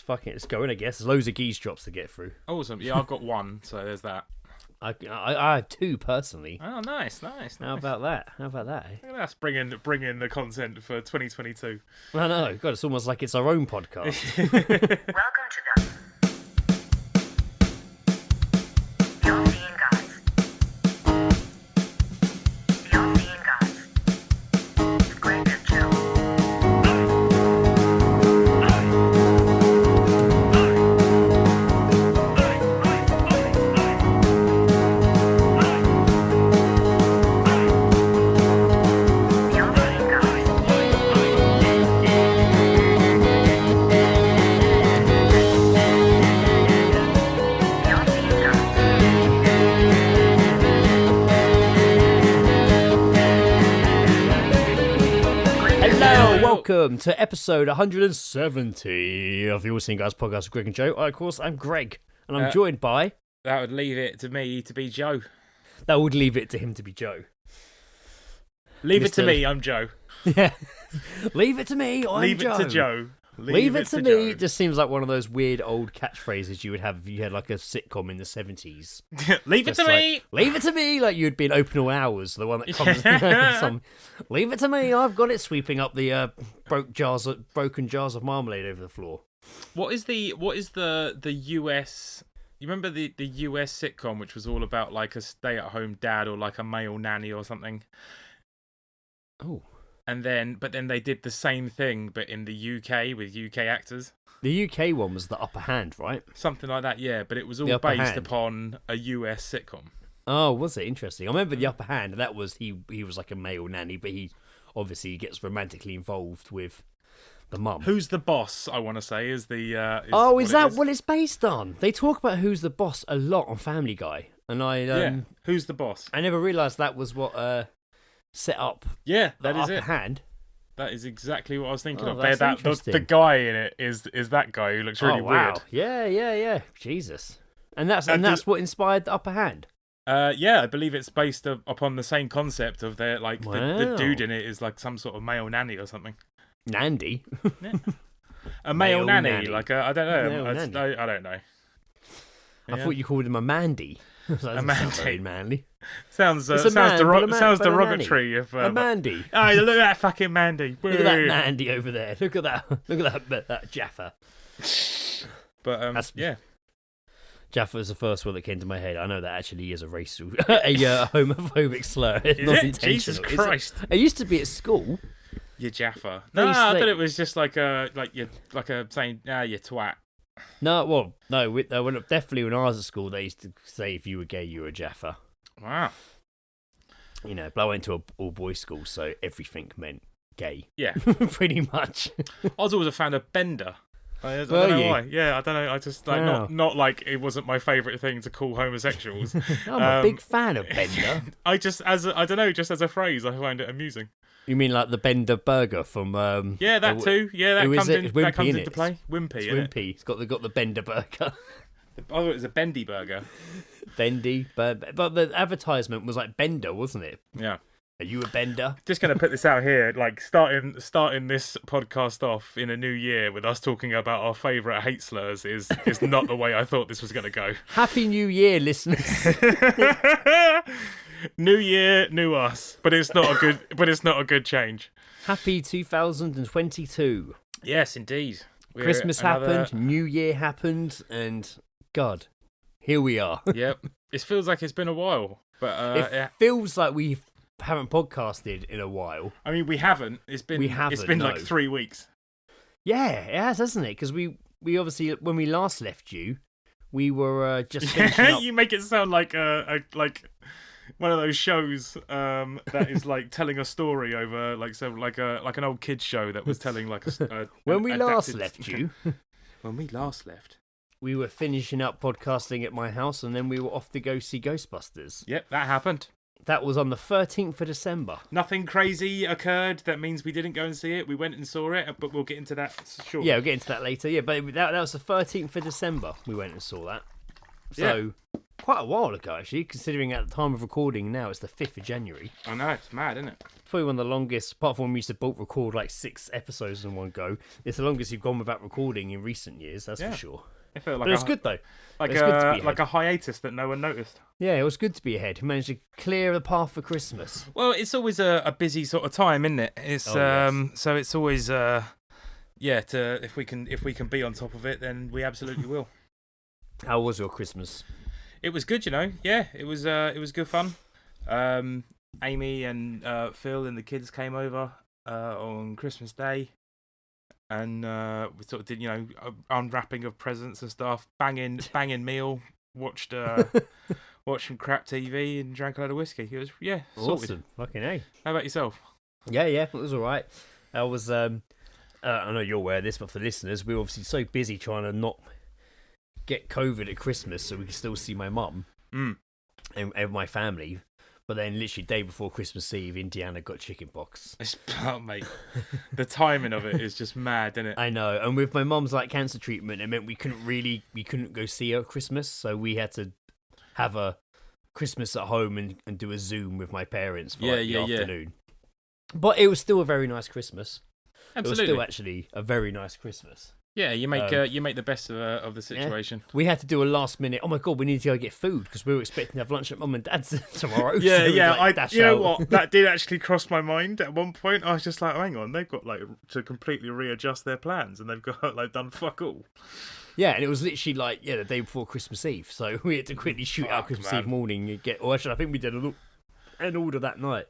It's going, I guess. There's loads of geese drops to get through. Awesome. Yeah, I've got one, so there's that. I have two personally. Oh, nice. How about that? Eh? Look at us bringing the content for 2022. I know. God, it's almost like it's our own podcast. Welcome to the You're Seeing Guys. You're Seeing Guys. With Greg and Joe. You're Seeing Guys. You're Seeing Guys. Hello, welcome to episode 170 of the You're Seeing Guys podcast with Greg and Joe. Of course, I'm Greg, and I'm joined by... That would leave it to me to be Joe. That would leave it to him to be Joe. Leave it to Mr. me, I'm Joe. Yeah. Leave it to me, I'm Leave Joe. it to Joe. Leave it to me. Joe. It just seems like one of those weird old catchphrases you would have if you had like a sitcom in the 70s. Leave it Just to like, me. Leave it to me, like you'd be in Open All Hours, the one that comes. Leave it to me, I've got it, sweeping up the broken jars of marmalade over the floor. What is the US? You remember the US sitcom which was all about like a stay-at-home dad or like a male nanny or something? Oh, But then they did the same thing, but in the UK with UK actors. the UK one was The Upper Hand, right? Something like that, yeah. But it was The all Upper based Hand. upon a US sitcom. Oh, was it interesting? I remember The Upper Hand. That was he was like a male nanny, but he obviously gets romantically involved with the mum. Who's the boss? I want to say is the. Is that what it's based on? They talk about Who's the Boss a lot on Family Guy, and Yeah. Who's the boss? I never realised that was what set up Yeah, The that is Upper it. Hand. That is exactly what I was thinking Oh, of. that's The interesting. guy in it is that guy who looks really Oh wow! weird. Yeah. Jesus, and that's And that's what inspired The Upper Hand. Yeah, I believe it's based upon the same concept of their like the Wow. dude in it is like some sort of male nanny or something. Nandy. A male Male nanny, nanny. like I don't know. Male nanny. I don't know. I Yeah. thought you called him a Mandy. That doesn't sound Mandy. very manly. Sounds It's a man, but a man- sounds but a derogatory. If A Mandy. oh, look at that fucking Mandy. Look at that Mandy over there. Look at that. Look at that Jaffa. But That's- yeah, Jaffa was the first one that came to my head. I know that actually is a racial, a homophobic slur. It's Is not it? intentional. Jesus Is it? Christ. It used to be at school. you Jaffa. They No, I say- thought it was just like a saying you twat. No, well, no. Definitely when I was at school, they used to say if you were gay, you were a Jaffa. Wow. You know, but I went to an all-boys school, so everything meant gay. Yeah. Pretty much. I was always a fan of Bender. I don't Were know you? why. Yeah, I don't know. I just like Wow. not like it wasn't my favourite thing to call homosexuals. I'm a big fan of Bender. I just as a phrase, I find it amusing. You mean like the Bender burger from? Yeah, that too. Yeah, who that is comes it? in. It's That Wimpy, comes innit? into play. Wimpy, It's innit? Wimpy. It's got the Bender burger. I thought it was a bendy burger. Bendy, but the advertisement was like Bender, wasn't it? Yeah. Are you a Bender? Just gonna put this out here, like starting this podcast off in a new year with us talking about our favourite hate slurs is not the way I thought this was gonna go. Happy New Year, listeners. New year, new us, but it's not a good change. Happy 2022. Yes, indeed. We're Christmas another- happened, New Year happened, and God, here we are. Yep. It feels like it's been a while, but It feels like we haven't podcasted in a while. I mean, we haven't. It's been like no. 3 weeks. Yeah, it has, hasn't it? Because we obviously, when we last left you, we were just finishing up. You make it sound like like one of those shows that is like telling a story over like an old kids show that was telling like a When we last adapted- left you, When we last left. we were finishing up podcasting at my house, and then we were off to go see Ghostbusters. Yep, that happened. That was on the 13th of December. Nothing crazy occurred. That means we didn't go and see it. We went and saw it, but we'll get into that shortly. Yeah, we'll get into that later. Yeah, but that was the 13th of December we went and saw that. So, quite a while ago, actually, considering at the time of recording now it's the 5th of January. I know, it's mad, isn't it? Probably one of the longest, apart from when we used to bulk record like 6 episodes in one go, it's the longest you've gone without recording in recent years, that's for sure. It felt like But it's good, though. like It's good to be like ahead. a hiatus that no one noticed. Yeah, it was good to be ahead. We managed to clear the path for Christmas. Well, it's always a busy sort of time, isn't it? It's yes. so it's always if we can be on top of it, then we absolutely will. How was your Christmas? It was good, you know. Yeah, it was good fun. Amy and Phil and the kids came over on Christmas Day, and we sort of did, you know, unwrapping of presents and stuff. Banging meal. Watched some crap TV and drank a load of whiskey. It was sorted. Awesome. Fucking A. How about yourself? Yeah, it was all right. I was, I know you're aware of this, but for the listeners, we were obviously so busy trying to not get COVID at Christmas so we could still see my mum and my family. But then literally day before Christmas Eve, Indiana got chickenpox. Oh, mate, the timing of it is just mad, isn't it? I know. And with my mum's like cancer treatment, it meant we couldn't go see her at Christmas. So we had to have a Christmas at home and do a Zoom with my parents for the afternoon. But it was still a very nice Christmas. Absolutely. It was still actually a very nice Christmas. Yeah, you make the best of the situation. We had to do a last minute. Oh my god, we need to go get food because we were expecting to have lunch at Mum and Dad's tomorrow. Yeah, so yeah. You know what? That did actually cross my mind at one point. I was just like, hang on, they've got like to completely readjust their plans, and they've got like done fuck all. Yeah, and it was literally like the day before Christmas Eve, so we had to quickly shoot out Christmas Eve morning and get. Or actually, I think we did an order that night.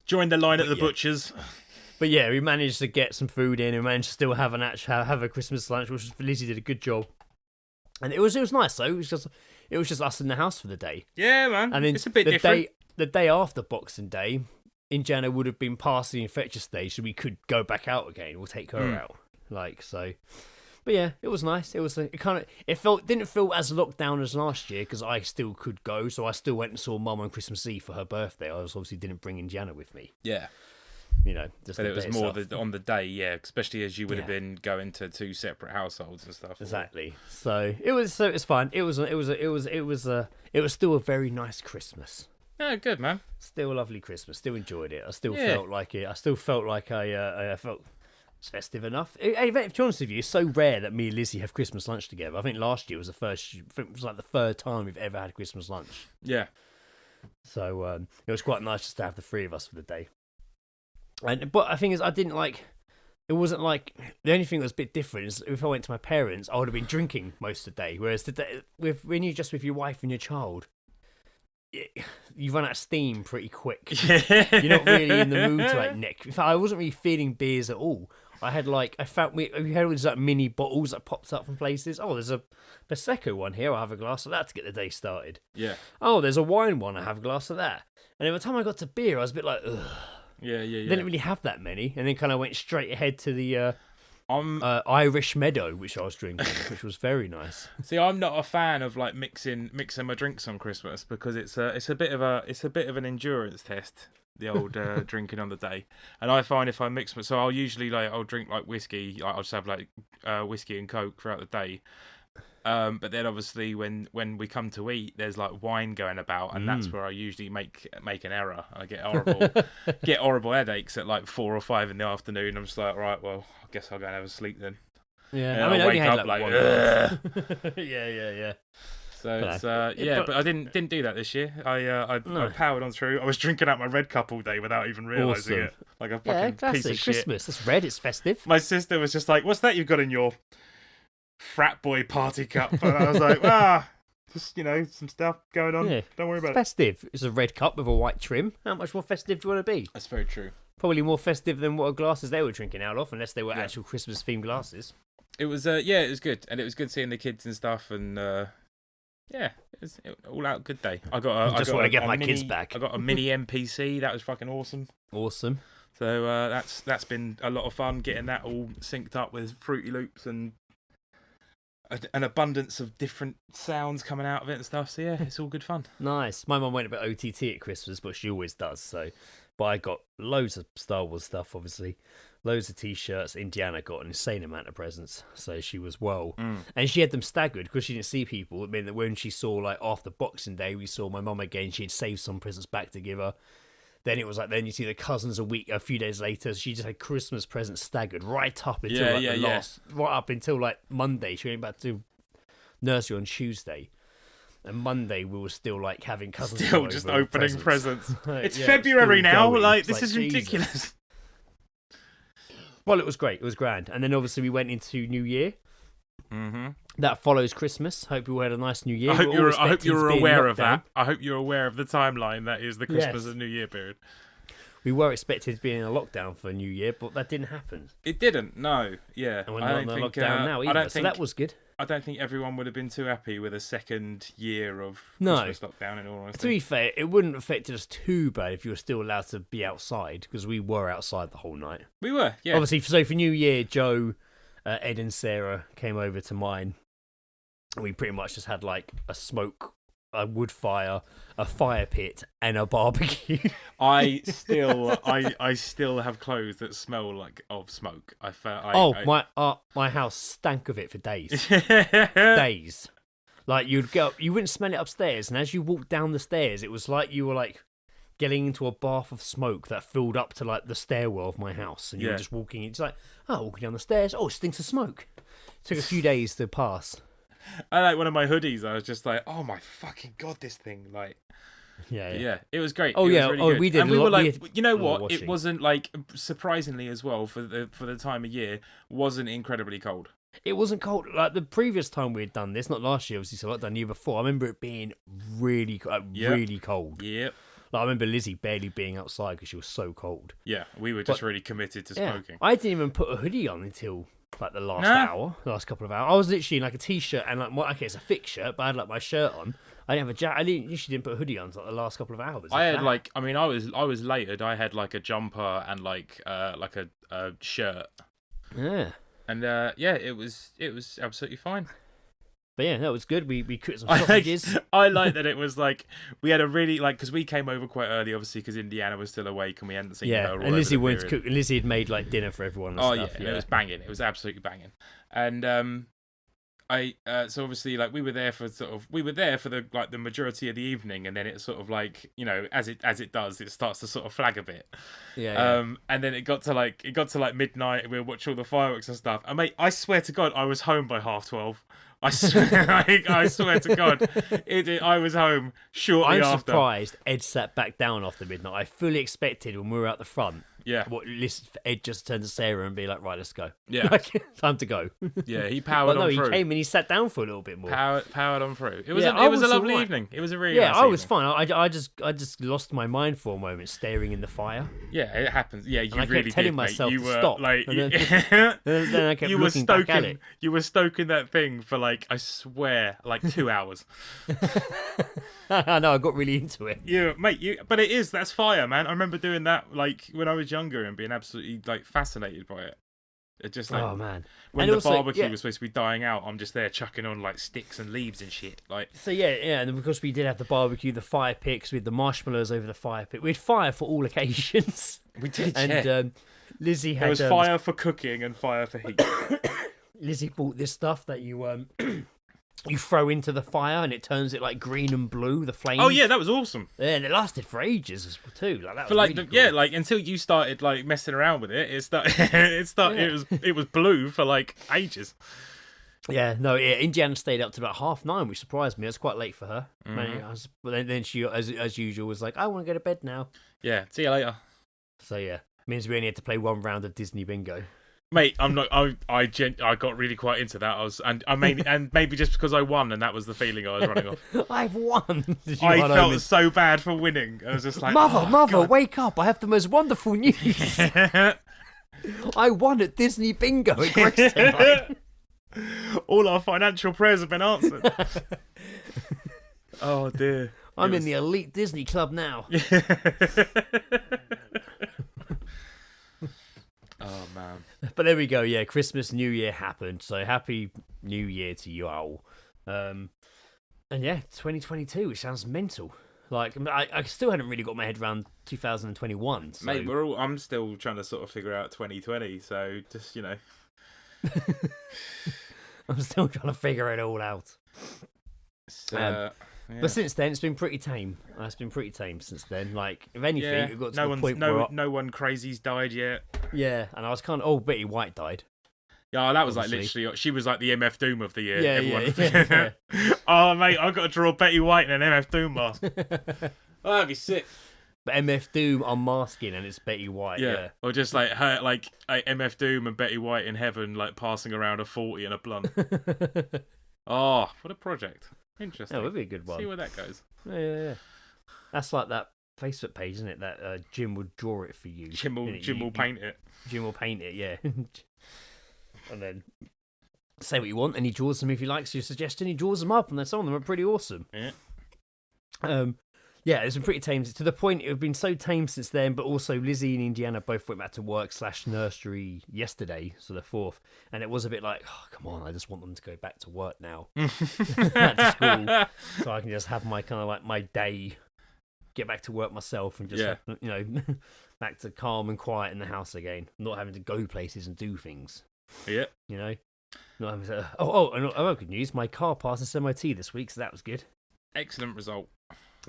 Joined the line at the butcher's. But yeah, we managed to get some food in. We managed to still have a Christmas lunch, which Lizzie did a good job. And it was nice though. It was just us in the house for the day. Yeah, man. And then it's a bit different. The day after Boxing Day, Indiana would have been past the infectious stage, so we could go back out again. We'll take her out, like so. But yeah, it was nice. It was didn't feel as locked down as last year because I still could go, so I still went and saw Mum on Christmas Eve for her birthday. I obviously didn't bring Indiana with me. Yeah. You know, just but it was more on the day, especially as you would have been going to 2 separate households and stuff. Exactly. So it was fine. It was still a very nice Christmas. Yeah, good man. Still a lovely Christmas. Still enjoyed it. I still felt like it. I still felt like I felt it's festive enough. To be honest with you, it's so rare that me and Lizzie have Christmas lunch together. I think last year was the third time we've ever had Christmas lunch. Yeah. So it was quite nice just to have the 3 of us for the day. But the thing is, I didn't like. It wasn't like the only thing that was a bit different is if I went to my parents, I would have been drinking most of the day. Whereas when you're just with your wife and your child, you run out of steam pretty quick. You're not really in the mood to like neck. In fact, I wasn't really feeling beers at all. I had we had all these like mini bottles that popped up from places. Oh, there's a Prosecco one here. I'll have a glass of that to get the day started. Yeah. Oh, there's a wine one. I'll have a glass of that. And by the time I got to beer, I was a bit like, ugh. Yeah. Didn't really have that many, and then kind of went straight ahead to the Irish Meadow, which I was drinking, which was very nice. See, I'm not a fan of like mixing my drinks on Christmas because it's a bit of an endurance test. The old drinking on the day, and I find if I mix, so I'll usually I'll drink like whiskey. I'll just have like whiskey and Coke throughout the day. But then obviously when we come to eat, there's like wine going about, and that's where I usually make an error. I get horrible headaches at like 4 or 5 in the afternoon. I'm just like, right, well, I guess I'll go and have a sleep then. Yeah, I mean, I only had like one. Yeah. So it's but I didn't do that this year. I powered on through. I was drinking out my red cup all day without even realising it. Like a fucking piece of shit. Christmas. It's red. It's festive. My sister was just like, "What's that you've got in your frat boy party cup?" And I was like, just some stuff going on. Yeah. Don't worry about festive. It's a red cup with a white trim. How much more festive do you want to be? That's very true. Probably more festive than what glasses they were drinking out of, unless they were actual Christmas themed glasses. It was it was good, and it was good seeing the kids and stuff, and it was all out good day. I want to get my kids back. I got a mini NPC. That was fucking awesome. Awesome. So that's been a lot of fun getting that all synced up with Fruity Loops and an abundance of different sounds coming out of it and stuff. So yeah, it's all good fun. Nice. My mum went a bit OTT at Christmas, but she always does. But I got loads of Star Wars stuff, obviously. loads of t-shirts. Indiana got an insane amount of presents, so she was and she had them staggered because she didn't see people. It meant that when she saw, like, after Boxing Day, we saw my mum again. She had saved some presents back to give her. Then it was like, then you see the cousins a few days later. She just had Christmas presents staggered right up until right up until like Monday. She went back to nursery on Tuesday, and Monday we were still like having cousins Still just opening presents. It's February still now. going. Like, It's this is Jesus. ridiculous. Well, it was great. It was grand. And then obviously we went into New Year. Mm-hmm. That follows Christmas. Hope you all had a nice New Year. I hope you're aware of lockdown. that. I hope you're aware of the timeline that is the Christmas and New Year period. We were expected to be in a lockdown for New Year, but that didn't happen. It didn't. No. Yeah. And we're not in a lockdown now either. So that was good. I don't think everyone would have been too happy with a second year of No. Christmas lockdown, in all honesty. To be fair, it wouldn't have affected us too bad if you were still allowed to be outside, because we were outside the whole night. We were, yeah. Obviously, so for New Year, Joe, Ed and Sarah came over to mine. And we pretty much just had like a wood fire, a fire pit, and a barbecue. I still have clothes that smell like of smoke. My house stank of it for days. Days. Like you wouldn't smell it upstairs, and as you walked down the stairs, it was like you were like getting into a bath of smoke that filled up to like the stairwell of my house, and you were just walking. It's like, walking down the stairs. Oh, it stinks of smoke. It took a few days to pass. I like one of my hoodies. I was just like, oh my fucking god, this thing! Like, yeah, it was great. Oh, it yeah, was really good. we did. And we were like, we you know what? washing. It wasn't like, surprisingly as well for the time of year, wasn't incredibly cold. It wasn't cold like the previous time we had done this. Not last year, obviously. So like the year before, I remember it being really cold. Yep. Like, I remember Lizzie barely being outside because she was so cold. Yeah, we were just really committed to smoking. I didn't even put a hoodie on until like the last couple of hours. I was literally in like a t-shirt and like it's a thick shirt, but I had like my shirt on. I didn't have a jacket. I literally didn't put a hoodie on until like, the last couple of hours. I had like, I was layered. I had like a jumper and like a shirt. Yeah. And it was absolutely fine. But yeah, that was good. We cooked some sausages. I like that it was like we had a really because we came over quite early, obviously, because Indiana was still awake and we hadn't seen her. And Lizzie went to cook. And Lizzie had made like dinner for everyone. And stuff. And it was banging. It was absolutely banging. And so obviously like we were there for the majority of the evening, and then it sort of like, you know, as it does, it starts to sort of flag a bit. And then it got to like midnight, and we were watching all the fireworks and stuff. And mate, I swear to God, I was home by 12:30. I swear to God, I was home shortly after. I'm surprised Ed sat back down after midnight. I fully expected when we were out the front. Yeah. Ed just turned to Sarah and be like, right, let's go. Yeah. Like, time to go. Yeah, he powered on through. He came and he sat down for a little bit more. Powered on through. It was a lovely evening. It was a really nice I was evening. fine. I just lost my mind for a moment staring in the fire. Yeah, it happens. Yeah, you and really I kept telling did, myself mate. to stop. Like, and then I kept looking back at it. You were stoking that thing for like, I swear, like 2 hours. I know, I got really into it. Yeah, mate. But that's fire, man. I remember doing that like when I was younger and being absolutely like fascinated by it. It just like, oh man, when the barbecue was supposed to be dying out, I'm just there chucking on like sticks and leaves and shit. Like, so and because we did have the barbecue, the fire pits with the marshmallows over the fire pit, we had fire for all occasions. We did, and Lizzie had. There was fire for cooking and fire for heat. Lizzie bought this stuff that you you throw into the fire and it turns it like green and blue, the flames. Oh yeah, that was awesome. Yeah, and it lasted for ages too. Like that. For was like really cool. like until you started like messing around with it, it was blue for like ages. Yeah, no, Indiana stayed up to about 9:30, which surprised me. It was quite late for her. Mm-hmm. But then she, as usual, was like, "I want to go to bed now." Yeah, see you later. So yeah, means we only had to play one round of Disney Bingo. Mate, I'm not. I got really quite into that. And maybe just because I won, and that was the feeling I was running off. I've won. I felt so bad for winning. I was just like, Mother, God. wake up! I have the most wonderful news. I won at Disney Bingo at Grace tonight. All our financial prayers have been answered. Oh dear. I'm in the elite Disney club now. Oh man. But there we go. Yeah, Christmas, New Year happened. So happy New Year to you all. And yeah, 2022, which sounds mental. Like, I still hadn't really got my head around 2021. So. Mate, I'm still trying to sort of figure out 2020. So just I'm still trying to figure it all out. Yeah. But since then, it's been pretty tame. It's been pretty tame since then. Like, if anything, it got to the point where... No one crazy's died yet. Yeah, and I was kind of... Oh, Betty White died. Yeah, that was Obviously. like literally... She was like the MF Doom of the year. Yeah, Everyone... yeah. Oh, mate, I've got to draw Betty White in an MF Doom mask. Oh, that'd be sick. But MF Doom unmasking and it's Betty White, yeah. Or just like her, like MF Doom and Betty White in heaven, like passing around a 40 and a blunt. Oh, what a project. Interesting. That would be a good one. See where that goes. Yeah. That's like that Facebook page, isn't it? That Jim would draw it for you. Jim will paint it. Jim will paint it, yeah. And then say what you want, and he draws them if he likes your suggestion. He draws them up, and some of them are pretty awesome. Yeah. Yeah, it's been pretty tame to the point it had been so tame since then. But also, Lizzie and Indiana both went back to work / nursery yesterday, so the 4th, and it was a bit like, oh, come on, I just want them to go back to work now, back to school, so I can just have my kind of like my day, get back to work myself, and just back to calm and quiet in the house again, not having to go places and do things. Yeah. Not having to. Oh, good news! My car passed its MOT this week, so that was good. Excellent result.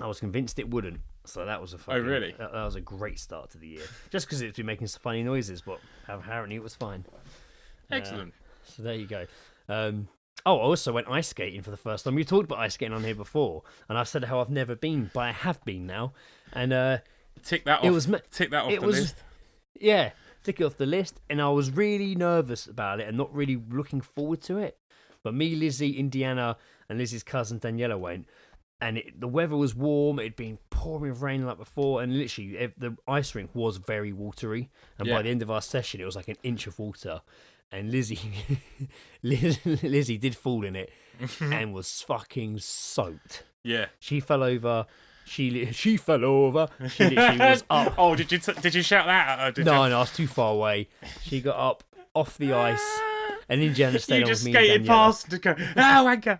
I was convinced it wouldn't, so that was a fucking... Oh, really? That was a great start to the year. Just because it's been making some funny noises, but apparently it was fine. Excellent. So there you go. I also went ice skating for the first time. We talked about ice skating on here before, and I've said how I've never been, but I have been now. And tick that off. Tick that off the list. Yeah, tick it off the list, and I was really nervous about it and not really looking forward to it. But me, Lizzie, Indiana, and Lizzie's cousin Daniela went. And the weather was warm. It'd been pouring with rain like before, and literally the ice rink was very watery. And by the end of our session, it was like an inch of water. And Lizzie did fall in it and was fucking soaked. Yeah, she fell over. She fell over. She literally was up. Oh, did you shout that at her? No, I was too far away. She got up off the ice, and Indiana stayed on with me. You just skated past and just go, oh my god.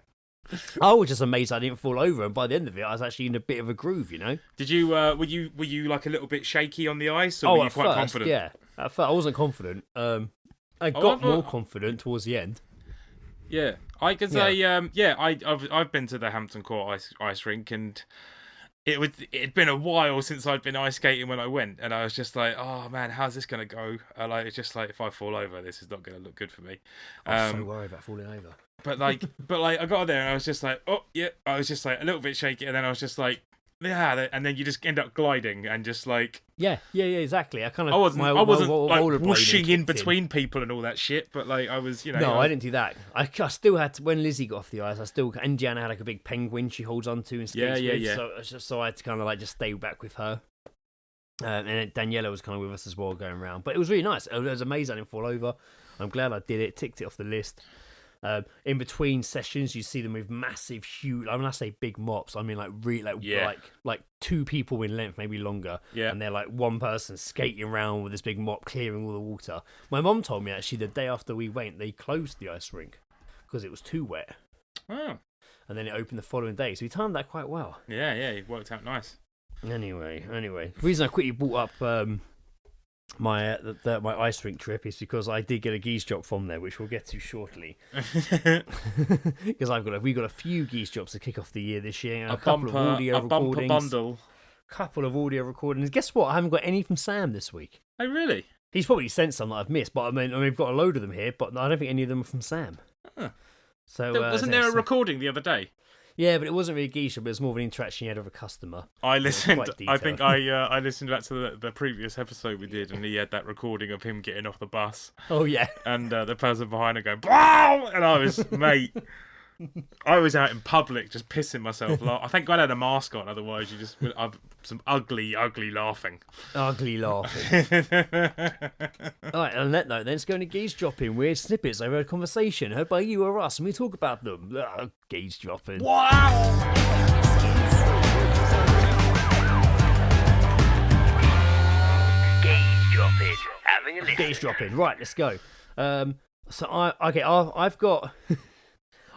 I was just amazed I didn't fall over, and by the end of it, I was actually in a bit of a groove, Did you? Were you like a little bit shaky on the ice, or were you quite confident? Yeah, at first I wasn't confident. I got more confident towards the end. Yeah, I could say, I've been to the Hampton Court ice rink, and it'd been a while since I'd been ice skating when I went, and I was just like, oh man, how's this gonna go? It's just like, if I fall over, this is not gonna look good for me. I was so worried about falling over. But I got there and I was just like, oh yeah, I was just like a little bit shaky, and then I was just like, yeah, and then you just end up gliding and just like, yeah, exactly. I wasn't like whooshing in between people and all that shit, but like I was, No, I didn't do that. I still had to, when Lizzie got off the ice, Indiana had like a big penguin she holds onto and skates with, so I had to kind of like just stay back with her. And then Daniela was kind of with us as well going around, but it was really nice. It was amazing. I didn't fall over. I'm glad I did it. Ticked it off the list. In between sessions, you see them with massive, huge. When I say big mops, I mean like really, like 2 people in length, maybe longer. Yeah. And they're like one person skating around with this big mop, clearing all the water. My mom told me actually the day after we went, they closed the ice rink because it was too wet. Oh. And then it opened the following day, so we timed that quite well. Yeah, it worked out nice. Anyway, the reason I quickly brought up my ice rink trip is because I did get a geese drop from there, which we'll get to shortly. Because we got a few geese drops to kick off the year this year, and a couple of audio recordings. Bundle. Couple of audio recordings. Guess what? I haven't got any from Sam this week. Oh really? He's probably sent some that I've missed, but I mean, we've got a load of them here, but I don't think any of them are from Sam. Huh. So wasn't there a recording the other day? Yeah, but it wasn't really geese, but it was more of an interaction you had with a customer. I listened. I think I listened back to the previous episode we did, and he had that recording of him getting off the bus. Oh yeah. And the person behind him going, "Bow!" And I was, mate, I was out in public just pissing myself. I think God had a mask on, otherwise you just I've some ugly laughing. Ugly laughing. All right, on that note, then let's go into Geezedropping. Weird snippets over a conversation heard by you or us, and we talk about them. Geezedropping. Wow! Geezedropping. Having a listen. Geezedropping. Right, let's go. I've got.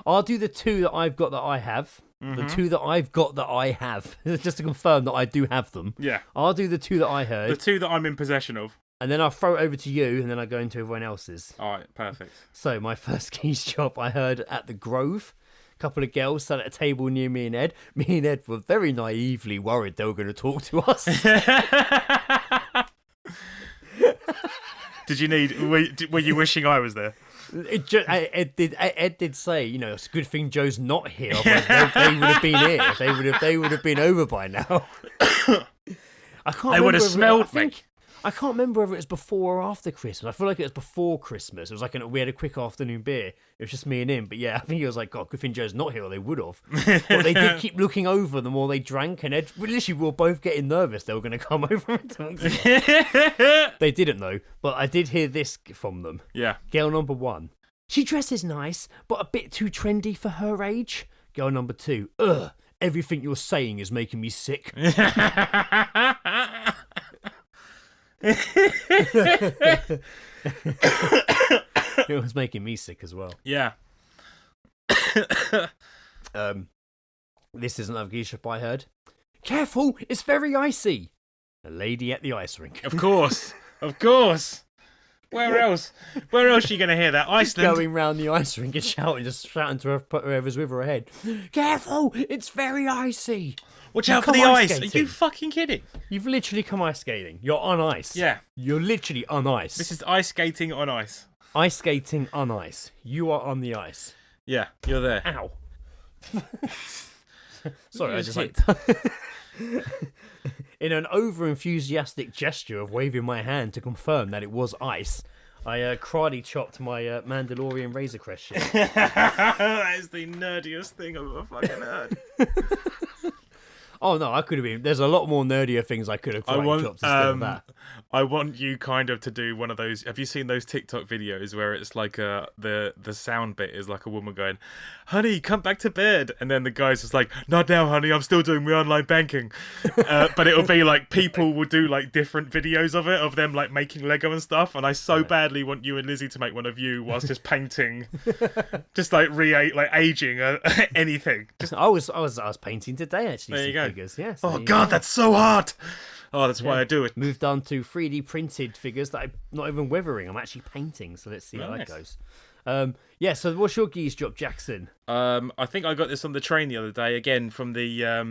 I'll do the 2 that I've got that I have, The two that I've got that I have, just to confirm that I do have them. Yeah. I'll do the two that I heard. The two that I'm in possession of. And then I'll throw it over to you, and then I'll go into everyone else's. All right, perfect. So, my first Geese job I heard at the Grove. A couple of girls sat at a table near me and Ed. Me and Ed were very naively worried they were going to talk to us. Were you wishing I was there? Ed did say, it's a good thing Joe's not here. Otherwise they would have been here. They would have been over by now. They would have smelled me. I can't remember whether it was before or after Christmas. I feel like it was before Christmas. It was like we had a quick afternoon beer. It was just me and him. But yeah, I think he was like, God, good thing Joe's not here, or they would have. But they did keep looking over the more they drank, and we were both getting nervous they were going to come over and talk to us. They didn't though. But I did hear this from them. Yeah. Girl number 1. She dresses nice, but a bit too trendy for her age. Girl number 2. Ugh, everything you're saying is making me sick. It was making me sick as well. Yeah. This is another geese shop I heard. Careful, it's very icy. A lady at the ice rink. Of course. Of course. Where else? Where else are you going to hear that? Iceland. Going round the ice rink and shouting to whoever's with her ahead. Careful, it's very icy. Watch out for the ice. Are you fucking kidding? You've literally come ice skating. You're on ice. Yeah. You're literally on ice. This is ice skating on ice. Ice skating on ice. You are on the ice. Yeah, you're there. Ow. Sorry, I just hit. In an over-enthusiastic gesture of waving my hand to confirm that it was ice, I karate chopped my Mandalorian Razor Crest shit. That is the nerdiest thing I've ever fucking heard. Oh no, I could have been. There's a lot more nerdier things I could have karate chopped instead of that. I want you kind of to do one of those. Have you seen those TikTok videos where it's like the sound bit is like a woman going, "Honey, come back to bed," and then the guy's just like, "Not now, honey. I'm still doing my online banking." But it'll be like people will do like different videos of it, of them like making Lego and stuff. And I so badly want you and Lizzie to make one of you whilst just painting, just like aging anything. Just I was painting today actually. There you go. Figures. Yes. Oh God, that's so hard. Oh, that's why I do it. Moved on to 3D printed figures that I'm not even weathering. I'm actually painting. So let's see how that goes. So what's your geese drop, Jackson? I think I got this on the train the other day. Again, from the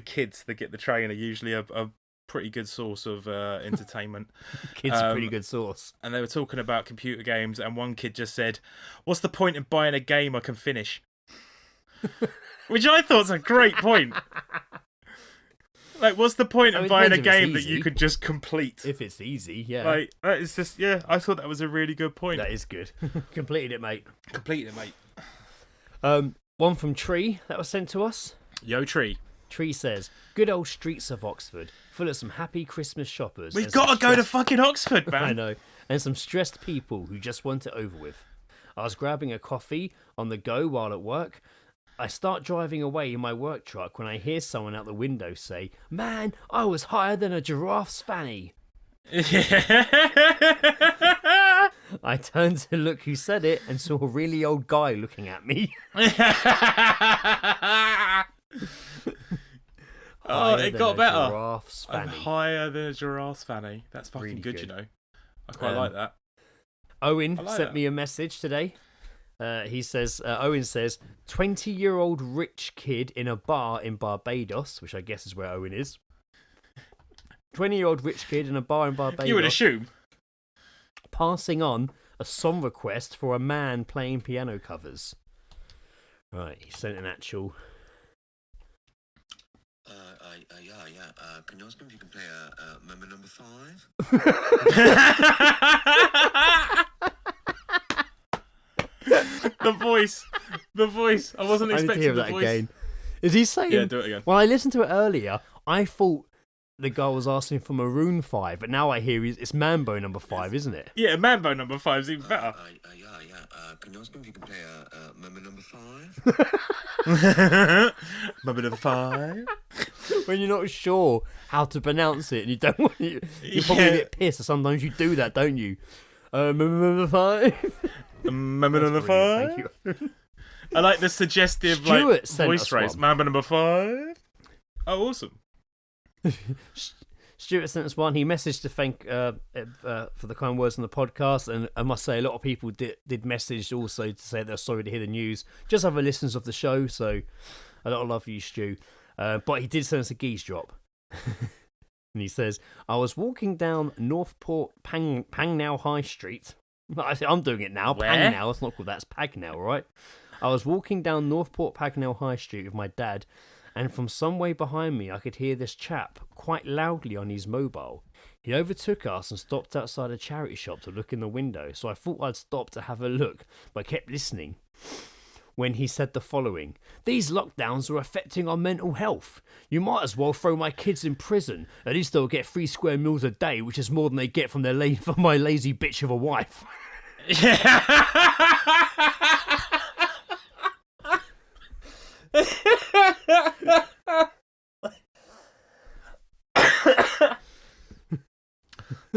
kids that get the train are usually a pretty good source of entertainment. Kids are pretty good source. And they were talking about computer games, and one kid just said, "What's the point in buying a game I can finish?" Which I thought's a great point. Like, what's the point in buying a game that you could just complete? If it's easy, yeah. Like, it's just, I thought that was a really good point. That is good. Completed it, mate. One from Tree that was sent to us. Yo, Tree. Tree says, good old streets of Oxford, full of some happy Christmas shoppers. We've got to go to fucking Oxford, man. I know. And some stressed people who just want it over with. I was grabbing a coffee on the go while at work. I start driving away in my work truck when I hear someone out the window say, "Man, I was higher than a giraffe's fanny." I turned to look who said it and saw a really old guy looking at me. Oh, it got better. Giraffe's fanny. I'm higher than a giraffe's fanny. That's fucking Really good, good. you know. I quite like that. Owen like sent that. me a message today. He says, Owen says, 20-year-old rich kid in a bar in Barbados, which I guess is where Owen is. 20-year-old rich kid in a bar in Barbados. You would assume. Passing on a song request for a man playing piano covers. Right, he sent an actual... Can you ask him if you can play Member Number 5? The voice. I wasn't I need to expecting hear the that voice. again. Is he saying... Yeah, do it again. When I listened to it earlier, I thought the guy was asking for Maroon 5, but now I hear it's Mambo number 5, isn't it? Yeah, Mambo number 5 is even better. Can you ask him if you can play Member Number 5? Mambo number 5. When you're not sure how to pronounce it and you don't want you probably a bit pissed. Sometimes you do that, don't you? Number 5. Mambo number 5. Thank you. I like the suggestive Stuart sent voice us raise. one. Member number 5. Oh, awesome. Stuart sent us one. He messaged to thank for the kind words on the podcast, and I must say a lot of people did message also to say they're sorry to hear the news. Just other listeners of the show, so a lot of love for you, Stu. But he did send us a geese drop. And he says, I was walking down Northport Pangnell High Street. I'm doing it now. Where? Pangnell. It's not called that. It's Pagnell, right? I was walking down Northport Pagnell High Street with my dad, and from some way behind me, I could hear this chap quite loudly on his mobile. He overtook us and stopped outside a charity shop to look in the window, so I thought I'd stop to have a look, but I kept listening. When he said the following, these lockdowns are affecting our mental health. You might as well throw my kids in prison. At least they'll get 3 square meals a day, which is more than they get from from my lazy bitch of a wife.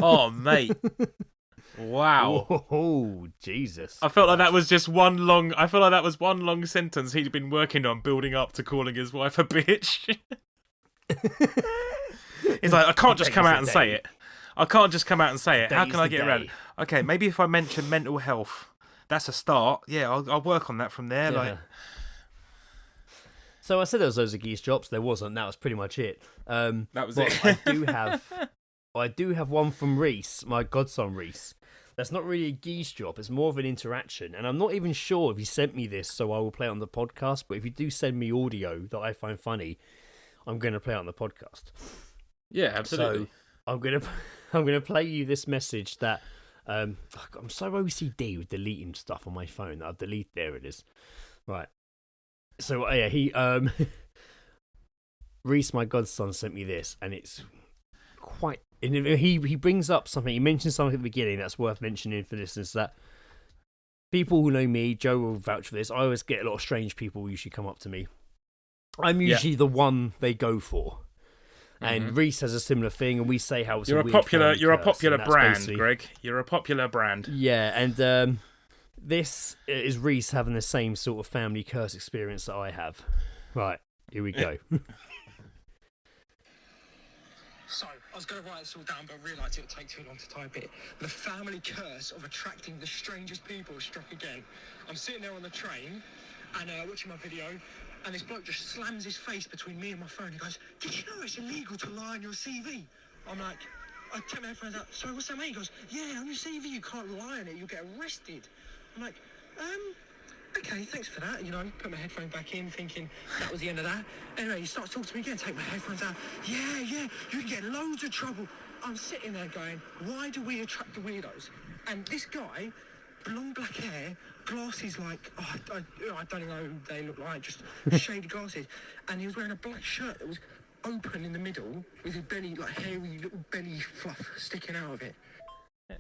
Oh, mate. Wow. Oh, Jesus. I felt like that was just one long. I felt like that was one long sentence he'd been working on, building up to calling his wife a bitch. He's like, I can't just come out and say it. I can't just come out and say it. How can I get around it? Okay, maybe if I mention mental health, that's a start. Yeah, I'll work on that from there. Yeah. Like, So I said there was loads of geese drops. There wasn't. That was pretty much it. that was But it. I do have one from Reese, my godson Reese. That's not really a geese drop. It's more of an interaction. And I'm not even sure if he sent me this, so I will play it on the podcast. But if you do send me audio that I find funny, I'm going to play it on the podcast. Yeah, absolutely. So I'm gonna play you this message that I'm so OCD with deleting stuff on my phone that I've deleted. There it is. Right. So yeah, he Reese, my godson, sent me this, and it's quite. And he brings up something. He mentions something at the beginning that's worth mentioning for listeners. That people who know me, Joe will vouch for this. I always get a lot of strange people who usually come up to me. I'm usually the one they go for. And Reese has a similar thing, and we say how it's You're a a weird popular. family You're a curse, popular and that's brand, basically- Greg. You're a popular brand. Yeah, and this is Reese having the same sort of family curse experience that I have. Right, here we go. So, I was going to write this all down, but realised it would take too long to type it. The family curse of attracting the strangest people struck again. I'm sitting there on the train and watching my video, and this bloke just slams his face between me and my phone. He goes, "Did you know it's illegal to lie on your CV?" I'm like, I take my headphones out. Sorry, what's that mean? He goes, "Yeah, on your CV you can't lie on it. You'll get arrested." I'm like, okay, thanks for that. You know, put my headphones back in, thinking that was the end of that. Anyway, he starts talking to me again, take my headphones out. Yeah, you can get loads of trouble. I'm sitting there going, why do we attract the weirdos? And this guy, long black hair, glasses like, I don't even know who they look like, just shady glasses. And he was wearing a black shirt that was open in the middle with his belly, like hairy little belly fluff sticking out of it.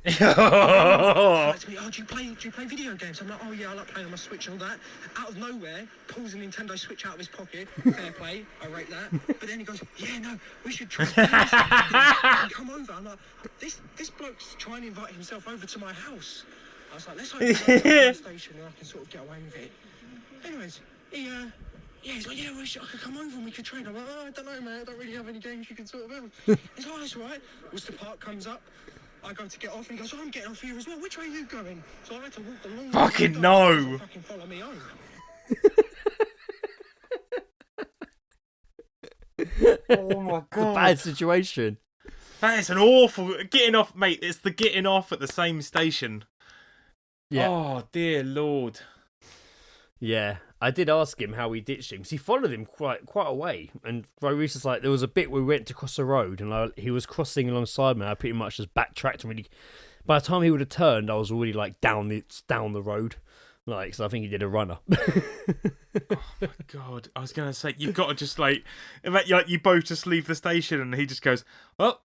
Like to me, do you play video games? I'm like, oh yeah, I like playing on my Switch and all that. Out of nowhere, pulls a Nintendo Switch out of his pocket. Fair play, I rate that. But then he goes, yeah, no, we should try and come over. I'm like, this bloke's trying to invite himself over to my house. I was like, let's hope he's at the station and I can sort of get away with it. Anyways, he's like, yeah, I could come over and we could train. I'm like, oh, I don't know, man, I don't really have any games you can sort of have. He's like, oh, that's all right. Worcester Park comes up. I go to get off and he goes, oh, I'm getting off here as well. Which way are you going? So I had to walk the long way. Fucking no! Fucking follow me home. Oh my It's a bad situation. That is an awful getting off, mate. It's the getting off at the same station. Yeah. Oh dear Lord. Yeah, I did ask him how he ditched him because he followed him quite a way. And Reese is like, there was a bit where we went to cross the road, and he was crossing alongside me. I pretty much just backtracked, and really, by the time he would have turned, I was already like down the road, like. So I think he did a runner. Oh my God. I was gonna say you've got to just like you both just leave the station, and he just goes, oh,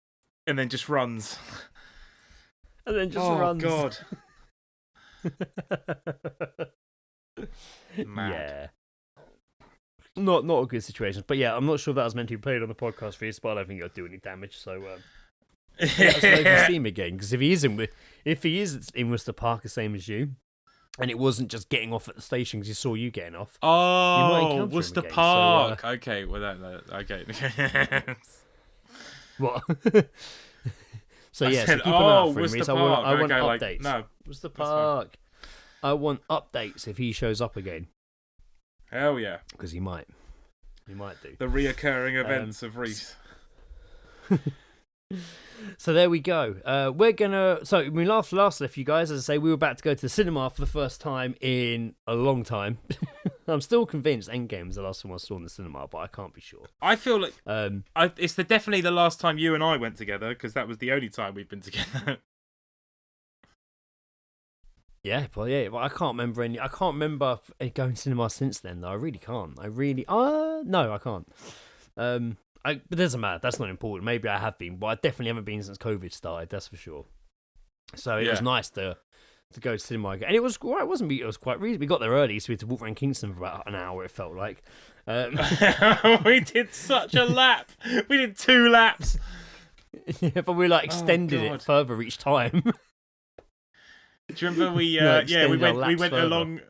and then just runs. And then just runs. Oh God. Mad. Yeah. Not a good situation, but yeah, I'm not sure if that was meant to be played on the podcast for you, but I don't think it'll do any damage. So let us know if you see him again, because if he is in Worcester Park, the same as you, and it wasn't just getting off at the station because he saw you getting off. Oh, encounter Worcester him again, Park. so, Okay, well okay. What? So I yeah, so said, keep an eye out for him. Worcester Reese. Park. I want Okay, like, updates. no, What's the that's fine. park? I want updates if he shows up again, Hell yeah. because he might. He might do. The reoccurring events of Reese. So there we go. We're gonna. So we last left you guys. As I say, we were about to go to the cinema for the first time in a long time. I'm still convinced Endgame was the last time I saw in the cinema, but I can't be sure. I feel like Um, it's definitely the last time you and I went together, because that was the only time we've been together. yeah, but I can't remember any. I can't remember going to cinema since then. Though I really can't. I really. No, I can't. But it doesn't matter. That's not important. Maybe I have been, but I definitely haven't been since COVID started. That's for sure. So it was nice to go to cinema again, and it was quite. It was quite reasonable. We got there early, so we had to walk around Kingston for about an hour. It felt like. We did such a lap. We did 2 laps. Yeah, but we extended God. it further each time. Do you remember we? Like, Yeah, we extended our went. We laps went further. along.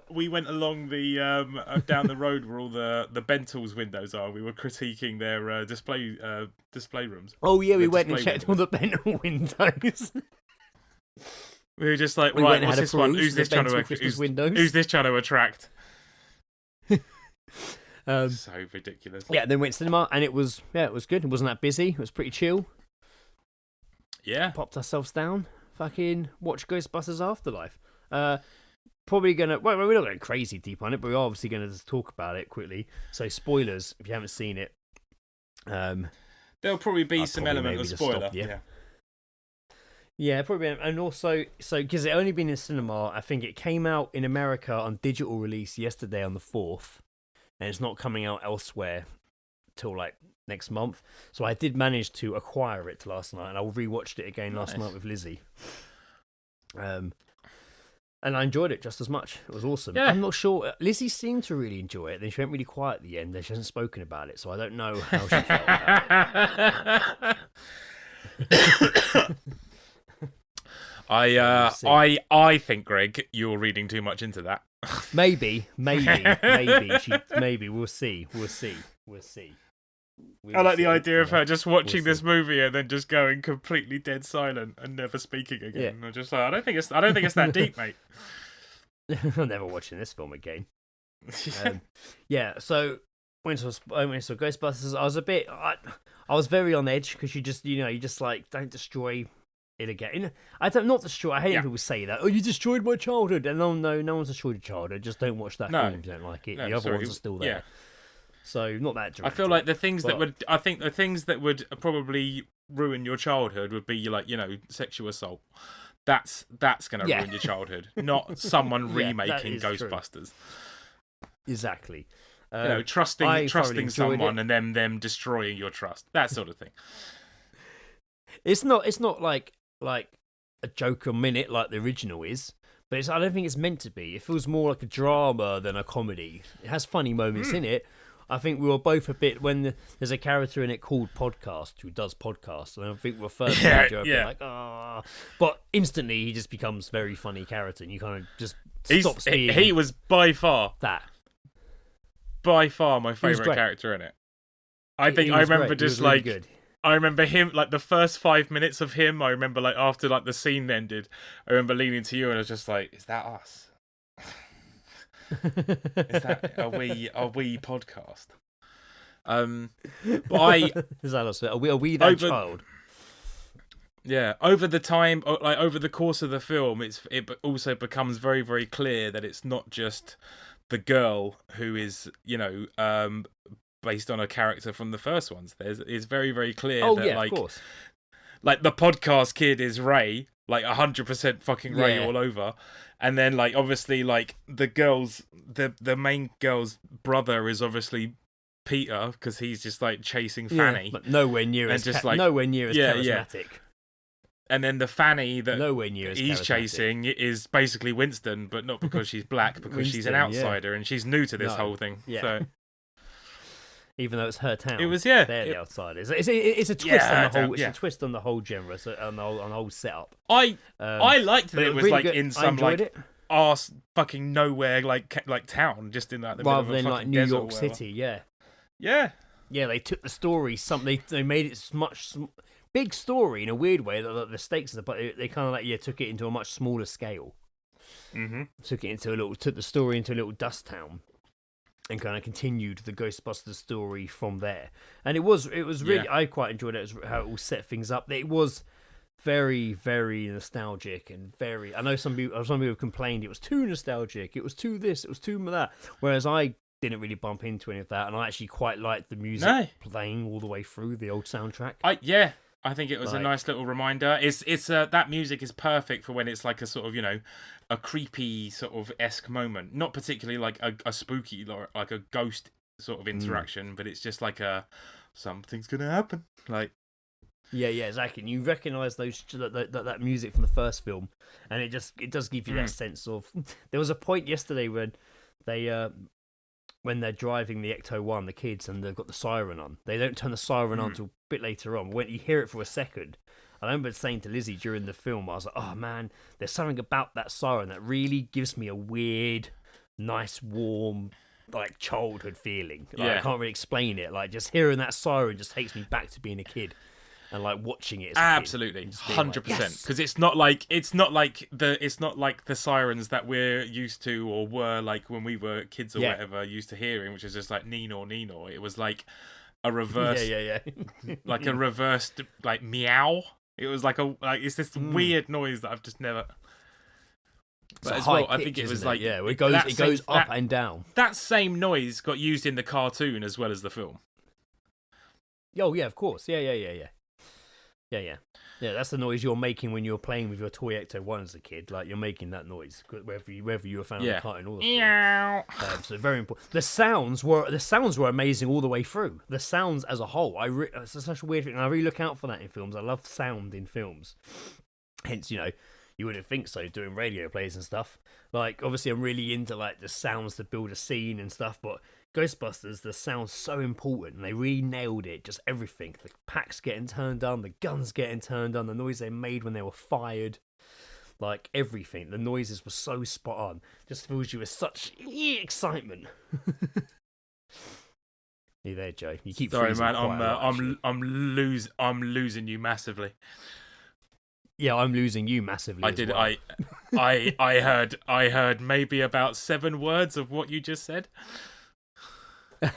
We went along the down the road where all the Bentals windows are. We were critiquing their display rooms. Oh yeah, we The went and display checked all the Benton windows. We were just like, We right, went and what's had a this one? peruse Who's of the this trying to Benton Christmas windows. who's this trying to attract? Um, So ridiculous. yeah, then went to cinema, and it was good. It wasn't that busy. It was pretty chill. Yeah. Popped ourselves down. Fucking watch Ghostbusters Afterlife. Probably gonna. Well, we're not going crazy deep on it, but we're obviously gonna just talk about it quickly. So spoilers if you haven't seen it. There'll probably be I'd some probably element maybe of just stop, spoiler. yeah. Yeah. Yeah, probably, and also because it only been in cinema. I think it came out in America on digital release yesterday on the 4th, and it's not coming out elsewhere till next month. So I did manage to acquire it last night, and I rewatched it again last night with Lizzie. And I enjoyed it just as much. It was awesome. Yeah. I'm not sure. Lizzie seemed to really enjoy it. Then she went really quiet at the end. She hasn't spoken about it, so I don't know how she felt about it. I think, Greg, you're reading too much into that. Maybe. We'll see. I like the idea of her just watching this movie and then just going completely dead silent and never speaking again. Yeah. I'm just like, I don't think it's that deep, mate. I'm never watching this film again. Yeah. So when I saw Ghostbusters, I was I was very on edge because you just don't destroy it again. I hate when people say that. Oh, you destroyed my childhood. And no one's destroyed your childhood. Just don't watch that film if you don't like it. No, the other sorry, ones are still there. yeah. So not that dramatic. I feel like the things but- the things that would probably ruin your childhood would be sexual assault. That's going to ruin your childhood, not someone Yeah, that remaking is true. Ghostbusters. Exactly. Trusting I thoroughly enjoyed someone it. and them destroying your trust. That sort of thing. It's not like a Joker minute like the original is, but I don't think it's meant to be. It feels more like a drama than a comedy. It has funny moments in it. I think we were both a bit when there's a character in it called Podcast who does podcasts, and I think we're first like but instantly he just becomes very funny character, and you kind of just stops being. He was by far that. By far my was favourite great. character in it. I He was remember great. He just was really good. I remember him, the first 5 minutes of him, I remember, after, the scene ended, I remember leaning to you and I was just like, is that us? Is that a wee podcast? But Is that us? Are we that child? Yeah, over the time, over the course of the film, it also becomes very, very clear that it's not just the girl who is, based on a character from the first ones. It's very, very clear that, of course. The podcast kid is Ray, 100% fucking Ray all over. And then, obviously, the girl's, the main girl's brother is obviously Peter, because he's just, chasing Fanny. But nowhere near as charismatic. And then the Fanny that nowhere near as he's charismatic. chasing is basically Winston, but not because she's black, because she's an Winston, outsider and she's new to this No. whole thing. Yeah. So Even though it's her town, it was they're the outsiders. It's a twist on the whole. It's yeah. a twist on the whole genre, on the whole setup. I liked that but it was really good. in I some enjoyed it. arse fucking nowhere like town, just in like the middle Rather of a than like fucking New desert or York whatever. City, yeah. Yeah. Yeah, they took the story. They made it big story in a weird way. That the stakes, but they kind of like took it into a much smaller scale. Mm-hmm. Took the story into a little dust town, and kind of continued the Ghostbusters story from there. And it was really I quite enjoyed it how it all set things up. It was very, very nostalgic and very. I know some people have complained it was too nostalgic. It was too this. It was too that. Whereas I didn't really bump into any of that, and I actually quite liked the music playing all the way through the old soundtrack. I think it was a nice little reminder. It's that music is perfect for when it's like a sort of a creepy sort of esque moment, not particularly like a spooky like a ghost sort of interaction, but it's just like something's gonna happen. Like yeah, exactly. And you recognise that music from the first film, and it does give you that sense of. There was a point yesterday when they're driving the Ecto-1, the kids, and they've got the siren on. They don't turn the siren on until a bit later on. When you hear it for a second, I remember saying to Lizzie during the film, I was like, oh man, there's something about that siren that really gives me a weird, nice, warm, like childhood feeling. Like, I can't really explain it. Like just hearing that siren just takes me back to being a kid. And like watching it, absolutely, 100%. Because it's not like the sirens that we're used to or were like when we were kids or whatever used to hearing, which is just like Nino. It was like a reverse, like a reversed like meow. It was like it's this weird noise that I've just never. But as well, I think it was like it goes up and down. That same noise got used in the cartoon as well as the film. Oh yeah, of course, yeah. Yeah, that's the noise you're making when you're playing with your toy Ecto-1 as a kid. Like, you're making that noise, whether you were a fan of the cartoon or the film. So very important. The sounds were amazing all the way through. The sounds as a whole. It's such a weird thing. And I really look out for that in films. I love sound in films. Hence, you wouldn't think so, doing radio plays and stuff. Like, obviously, I'm really into, like, the sounds to build a scene and stuff, but Ghostbusters, the sound's so important, and they really nailed it. Just everything. The packs getting turned on, the guns getting turned on, the noise they made when they were fired. Like, everything. The noises were so spot on. Just fills you with such excitement. You there, Joe? You keep sorry, man. I'm losing you massively. Yeah, I'm losing you massively. I heard maybe about 7 words of what you just said. I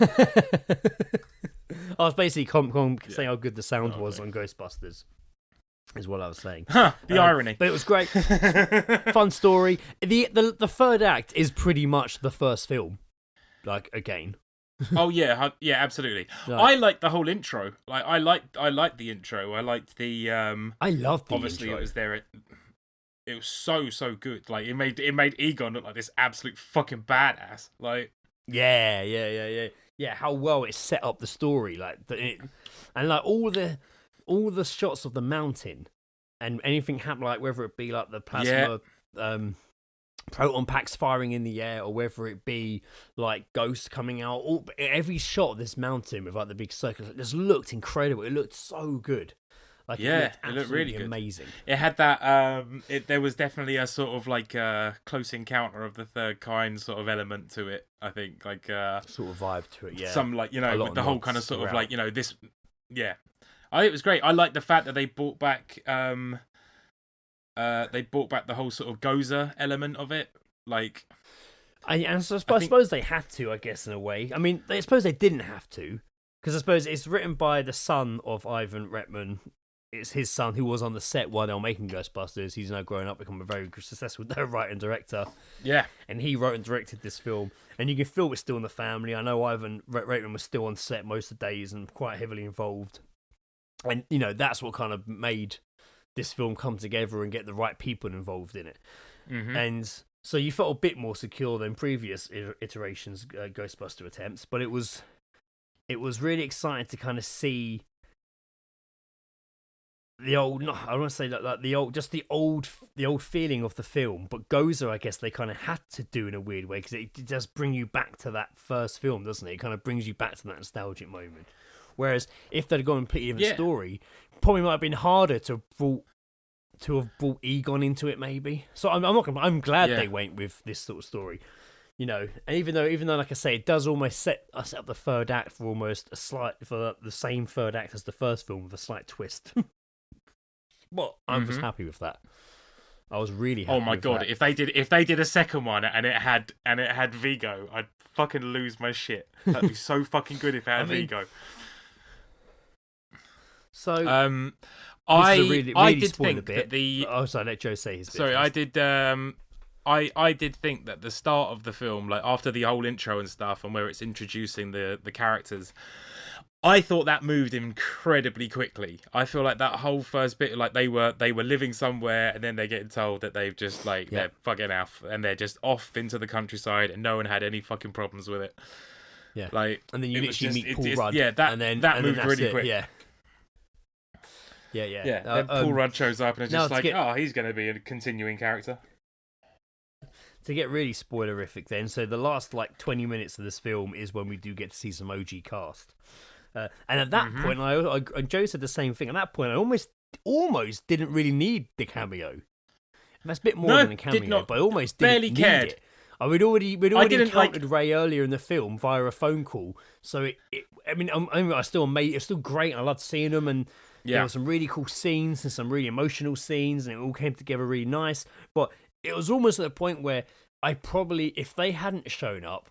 was basically saying how good the sound was on Ghostbusters, is what I was saying. The irony. But it was great. Fun story. The third act is pretty much the first film. Like, again. Oh yeah, absolutely. I like the whole intro. Like I liked the intro. I liked the I loved the obviously intro. It was there. It was so good. Like it made Egon look like this absolute fucking badass. Like yeah. How well it set up the story, and like all the shots of the mountain, and anything happen, like whether it be like the plasma, proton packs firing in the air, or whether it be like ghosts coming out. Every shot of this mountain with like the big circles, it just looked incredible. It looked so good. Like, it looked really good. Amazing. It had that. There was definitely a sort of like close encounter of the third kind sort of element to it. I think like sort of vibe to it. Yeah. Some like with the whole kind of sort of like this. Yeah, I think it was great. I like the fact that they brought back the whole sort of Gozer element of it. Like, I suppose they had to. I guess in a way. I mean, I suppose they didn't have to, because I suppose it's written by the son of Ivan Reitman. It's his son who was on the set while they were making Ghostbusters. He's now grown up, become a very successful writer and director. Yeah. And he wrote and directed this film. And you can feel it's still in the family. I know Ivan Reitman was still on set most of the days and quite heavily involved. And, that's what kind of made this film come together and get the right people involved in it. Mm-hmm. And so you felt a bit more secure than previous iterations, Ghostbuster attempts. But it was really exciting to kind of see the old, I don't want to say like the old feeling of the film, but Gozer, I guess they kind of had to do in a weird way, because it does bring you back to that first film, doesn't it? It kind of brings you back to that nostalgic moment. Whereas if they'd gone completely different story, probably might have been harder to brought to have brought Egon into it, maybe. So I'm glad Yeah. they went with this sort of story, you know. And even though, like I say, it does almost set us up the third act for the same third act as the first film with a slight twist. But I was happy with that. I was really happy. Oh my with god! that. If they did a second one and it had Vigo, I'd fucking lose my shit. That'd be so fucking good if it had Vigo. So I really did spoil a think bit. that the Oh, sorry, let Joe say his bit. sorry, first. I did think that the start of the film, like after the whole intro and stuff, and where it's introducing the characters, I thought that moved incredibly quickly. I feel like that whole first bit, like they were living somewhere, and then they're getting told that they've just they're fucking off, and they're just off into the countryside, and no one had any fucking problems with it. Yeah, like, and then you it was literally just- meet it- Paul it's- Rudd. yeah, that- and then that and moved then that's really it. quick. Yeah. Yeah, then Paul Rudd shows up and it's now just to like, get- oh, he's going to be a continuing character. To get really spoilerific, then, so the last 20 minutes of this film is when we do get to see some OG cast, and at that point, and Joe said the same thing. At that point, I almost didn't really need the cameo. That's a bit more No, than a did cameo, not. but I almost didn't Barely need cared. it. We'd already didn't like- encountered Ray earlier in the film via a phone call, so it's still great. I loved seeing them, and there were some really cool scenes and some really emotional scenes, and it all came together really nice. But it was almost at the point where I probably, if they hadn't shown up,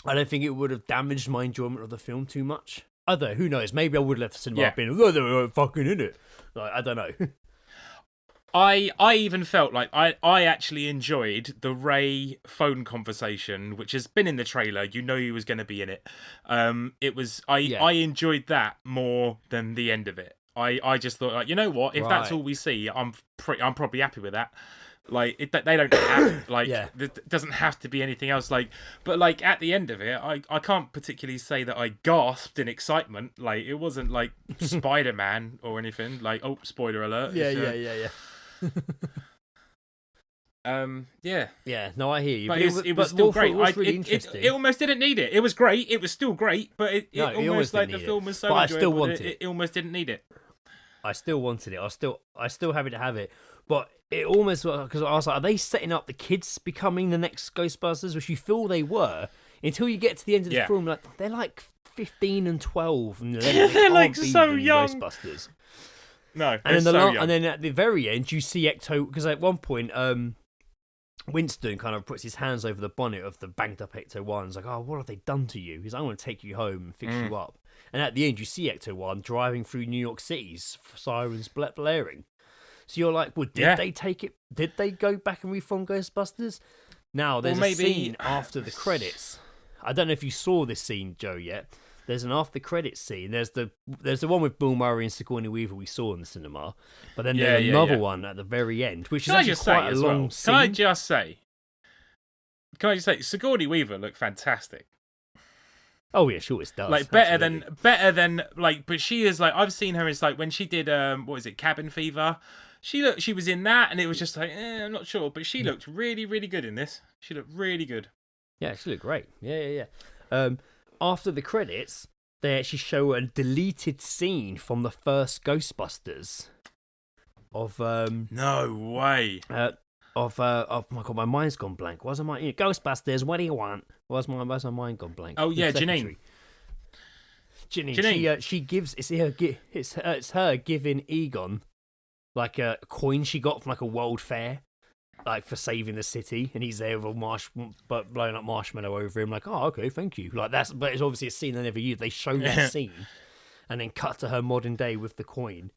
I don't think it would have damaged my enjoyment of the film too much. Although, who knows? Maybe I would have left the cinema being, oh, they were fucking in it. I don't know. I even felt like I actually enjoyed the Ray phone conversation, which has been in the trailer. You know he was going to be in it. I enjoyed that more than the end of it. I just thought, you know what? If that's Right. all we see, I'm probably happy with that. They don't have it doesn't have to be anything else. But at the end of it, I can't particularly say that I gasped in excitement. It wasn't like Spider-Man or anything. Oh, spoiler alert! Yeah. Yeah. No, I hear you. But But it was still great. It was really interesting. It almost didn't need it. It was great. It was still great, but it almost almost like didn't the need film it. was so But I still enjoyable wanted that it. it almost didn't need it. I still wanted it. I still happy to have it. But it almost, because I was like, are they setting up the kids becoming the next Ghostbusters? Which you feel they were until you get to the end of the film. They're like 15 and 12, and they can't be so the new young. Ghostbusters. No, And so then young. and then at the very end, you see Ecto, because at one point, Winston kind of puts his hands over the bonnet of the banged up Ecto-1. He's like, oh, what have they done to you? He's like, I want to take you home and fix you up. And at the end, you see Ecto-1 driving through New York City's sirens blaring. So you're like, well, did they take it? Did they go back and reform Ghostbusters? Now, there's a scene after the credits. I don't know if you saw this scene, Joe, yet. There's an after credits scene. There's the one with Bill Murray and Sigourney Weaver we saw in the cinema. But then there's another one at the very end, which is actually quite a long scene. Can I just say, Sigourney Weaver looked fantastic. Oh yeah, sure it does. Better than but she is I've seen her as when she did what is it, Cabin Fever. She was in that, and it was just I'm not sure, but she looked really, really good in this. She looked really good. Yeah, she looked great. Yeah. After the credits, they actually show a deleted scene from the first Ghostbusters. Of No way. Oh my god, my mind's gone blank. Why's my Ghostbusters? What do you want? Why's my mind gone blank? Oh yeah, The Janine. Janine. She gives it's her giving Egon a coin she got from a world fair, for saving the city, and he's there with but blowing up marshmallow over him. Oh, okay, thank you. But it's obviously a scene they never used. They show that scene, and then cut to her modern day with the coin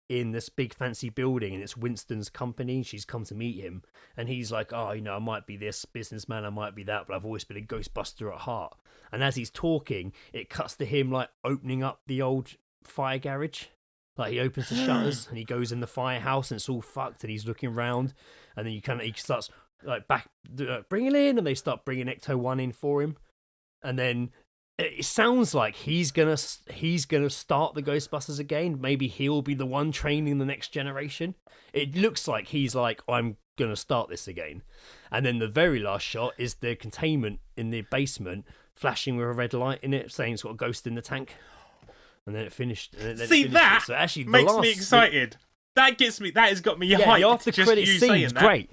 in this big fancy building, and it's Winston's company. She's come to meet him, and he's like, oh, I might be this businessman, I might be that, but I've always been a Ghostbuster at heart. And as he's talking, it cuts to him opening up the old fire garage. He opens the shutters and he goes in the firehouse, and it's all fucked, and he's looking around, and then he starts bring it in, and they start bringing Ecto-1 in for him, and then it sounds like he's gonna start the Ghostbusters again. Maybe he'll be the one training the next generation. It looks like he's I'm gonna start this again. And then the very last shot is the containment in the basement flashing with a red light in it, saying it's got a ghost in the tank. And then it finished. See, that so actually, makes me excited. That gets me. That has got me Yeah, hyped. the after just credit you scene saying is that. great.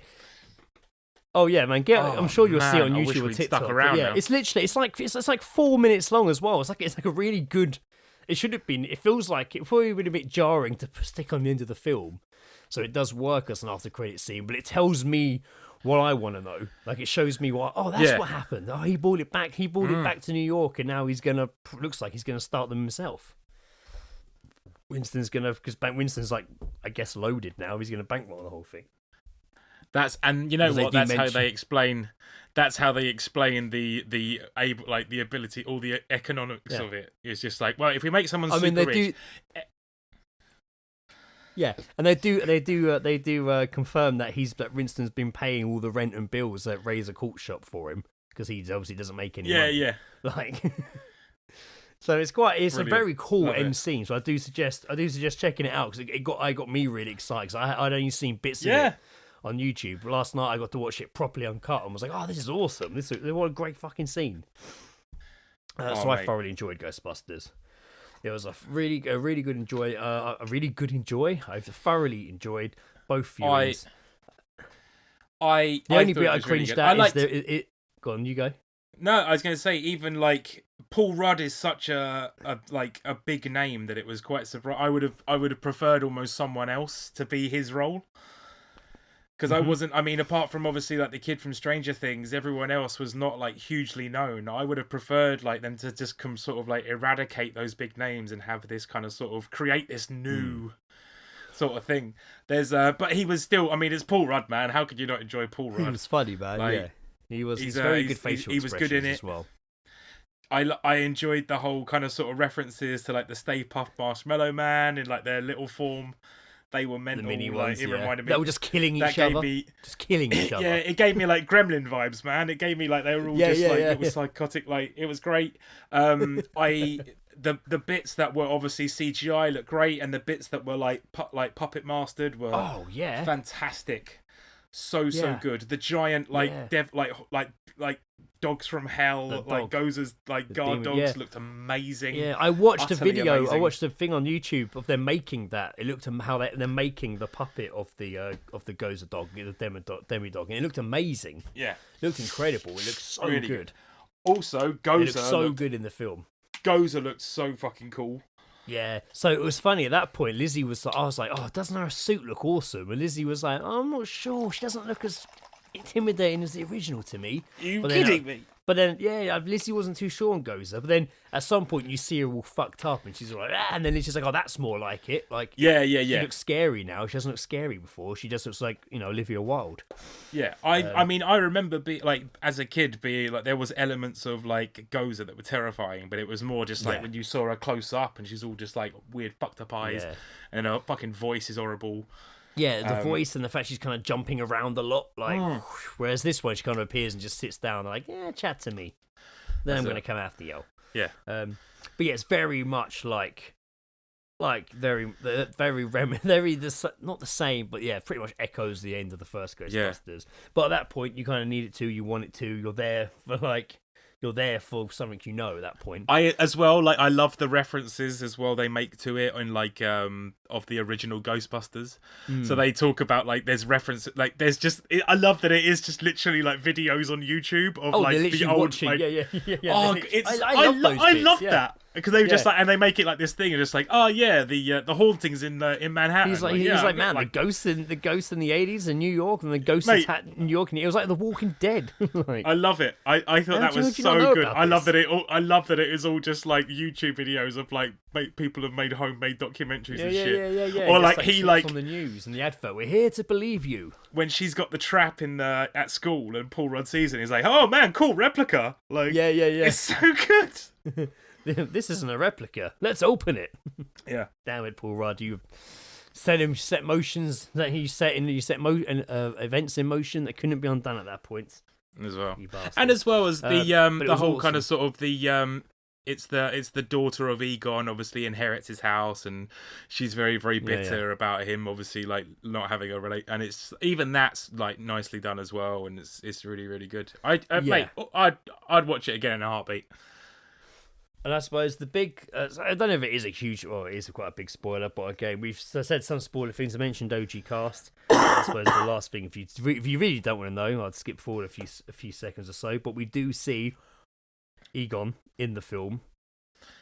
Oh yeah, man! Oh, I'm sure you'll see it on man, I wish YouTube or we'd TikTok. stuck but around yeah, now. it's literally it's like 4 minutes long as well. It's like a really good. It should have been. It feels like it probably would have been a bit jarring to stick on the end of the film, so it does work as an after credit scene. But it tells me what I want to know. Like it shows me what. Oh, that's what happened. Oh, he brought it back. He brought it back to New York, and now he's gonna. Looks like he's gonna start them himself. Winston's gonna because Winston's like I guess loaded now. He's gonna bankroll the whole thing. And you know what? That's how mention- they explain. That's how they explain the ability, all the economics of it. It's just like, well, if we make someone super rich, yeah, and they do confirm that Winston's been paying all the rent and bills at Razor Court Shop for him because he obviously doesn't make any money. yeah. Like, so it's a very cool Love end it. scene. So I do suggest checking it out because it got me really excited. Cause I'd only seen bits of it on YouTube. Last night I got to watch it properly uncut and was like, oh, this is awesome. What a great fucking scene. So I thoroughly enjoyed Ghostbusters. It was a really good enjoy. I thoroughly enjoyed both viewings. The only bit I cringed at is it. Go on, you go. No, I was going to say, even like Paul Rudd is such a big name that it was quite surprising. I would have preferred almost someone else to be his role. Because I wasn't, I mean, apart from obviously like the kid from Stranger Things, everyone else was not like hugely known. I would have preferred like them to just come sort of like eradicate those big names and have this kind of sort of create this new sort of thing. There's but he was still, I mean, it's Paul Rudd, man. How could you not enjoy Paul Rudd? He was funny, man. Like, he's very good facial he was good in expressions it as well. I enjoyed the whole kind of sort of references to like the Stay Puft Marshmallow Man in like their little form. They were mental. The mini like, ones, it reminded me. They were just killing that each gave other. me- Just killing each other. Yeah, it gave me like Gremlin vibes, man. It gave me like they were all it was psychotic. Like it was great. The bits that were obviously CGI looked great, and the bits that were like puppet mastered were fantastic. So good. The giant like dogs from hell, like Goza's like guard demon, dogs looked amazing. Yeah, I watched a Utterly video. amazing. I watched a thing on YouTube of them making that. It looked how they're making the puppet of the Goza dog, the demi dog, and it looked amazing. Yeah, It looked incredible. It looked so Really good. Also, It looked so Goza good in the film. looked so fucking cool. Yeah. So it was funny at that point. Lizzie was like, I was like, oh, doesn't her suit look awesome? And Lizzie was like, oh, I'm not sure. She doesn't look as intimidating as the original to me. You But then, kidding me? But then, Lizzie wasn't too sure on Goza. But then at some point, you see her all fucked up, and she's like, and then she's like, oh, that's more like it. Like, Yeah. she looks scary now. She doesn't look scary before. She just looks like, Olivia Wilde. Yeah, I mean, I remember as a kid being like, there was elements of like Goza that were terrifying, but it was more just like when you saw her close up and she's all just like weird fucked up eyes, and her fucking voice is horrible. Yeah, the voice and the fact she's kind of jumping around a lot, like. Whereas this one, she kind of appears and just sits down, like, yeah, chat to me. Then I'm going to come after you. Yeah. But yeah, it's very much not the same, but yeah, pretty much echoes the end of the first Ghostbusters. But at that point, you kind of need it to, you want it to, you're there for something at that point. I love the references as well they make to it in like of the original Ghostbusters. So they talk about like there's reference like there's just I love that it is just literally like videos on YouTube of like the old watching. like, yeah. Oh, I love that because they just like and they make it like this thing and just like the hauntings in Manhattan. He's like man, the ghosts in the 80s in New York and the ghosts in New York, and it was like The Walking Dead. I love it. I thought that was so good. I love that it is all just like YouTube videos of like people have made homemade documentaries and shit. Yeah. Or Just, like he on the news and the advert, we're here to believe you. When she's got the trap in at school and Paul Rudd sees it, he's like, "Oh man, cool replica!" Like, yeah. It's so good. This isn't a replica. Let's open it. Yeah. Damn it, Paul Rudd. You set motions that he set in. You set events in motion that couldn't be undone at that point. As well, You bastard. and as well as the whole awesome. kind of sort of the it's the daughter of Egon obviously inherits his house and she's very very bitter about him obviously like not having a and it's even that's like nicely done as well, and it's really really good. Mate, I'd watch it again in a heartbeat. And I suppose the big, I don't know if it is a huge, or it is quite a big spoiler, but again, we've said some spoiler things. I mentioned OG cast. I suppose the last thing, if you really don't want to know, I'd skip forward a few seconds or so. But we do see Egon in the film.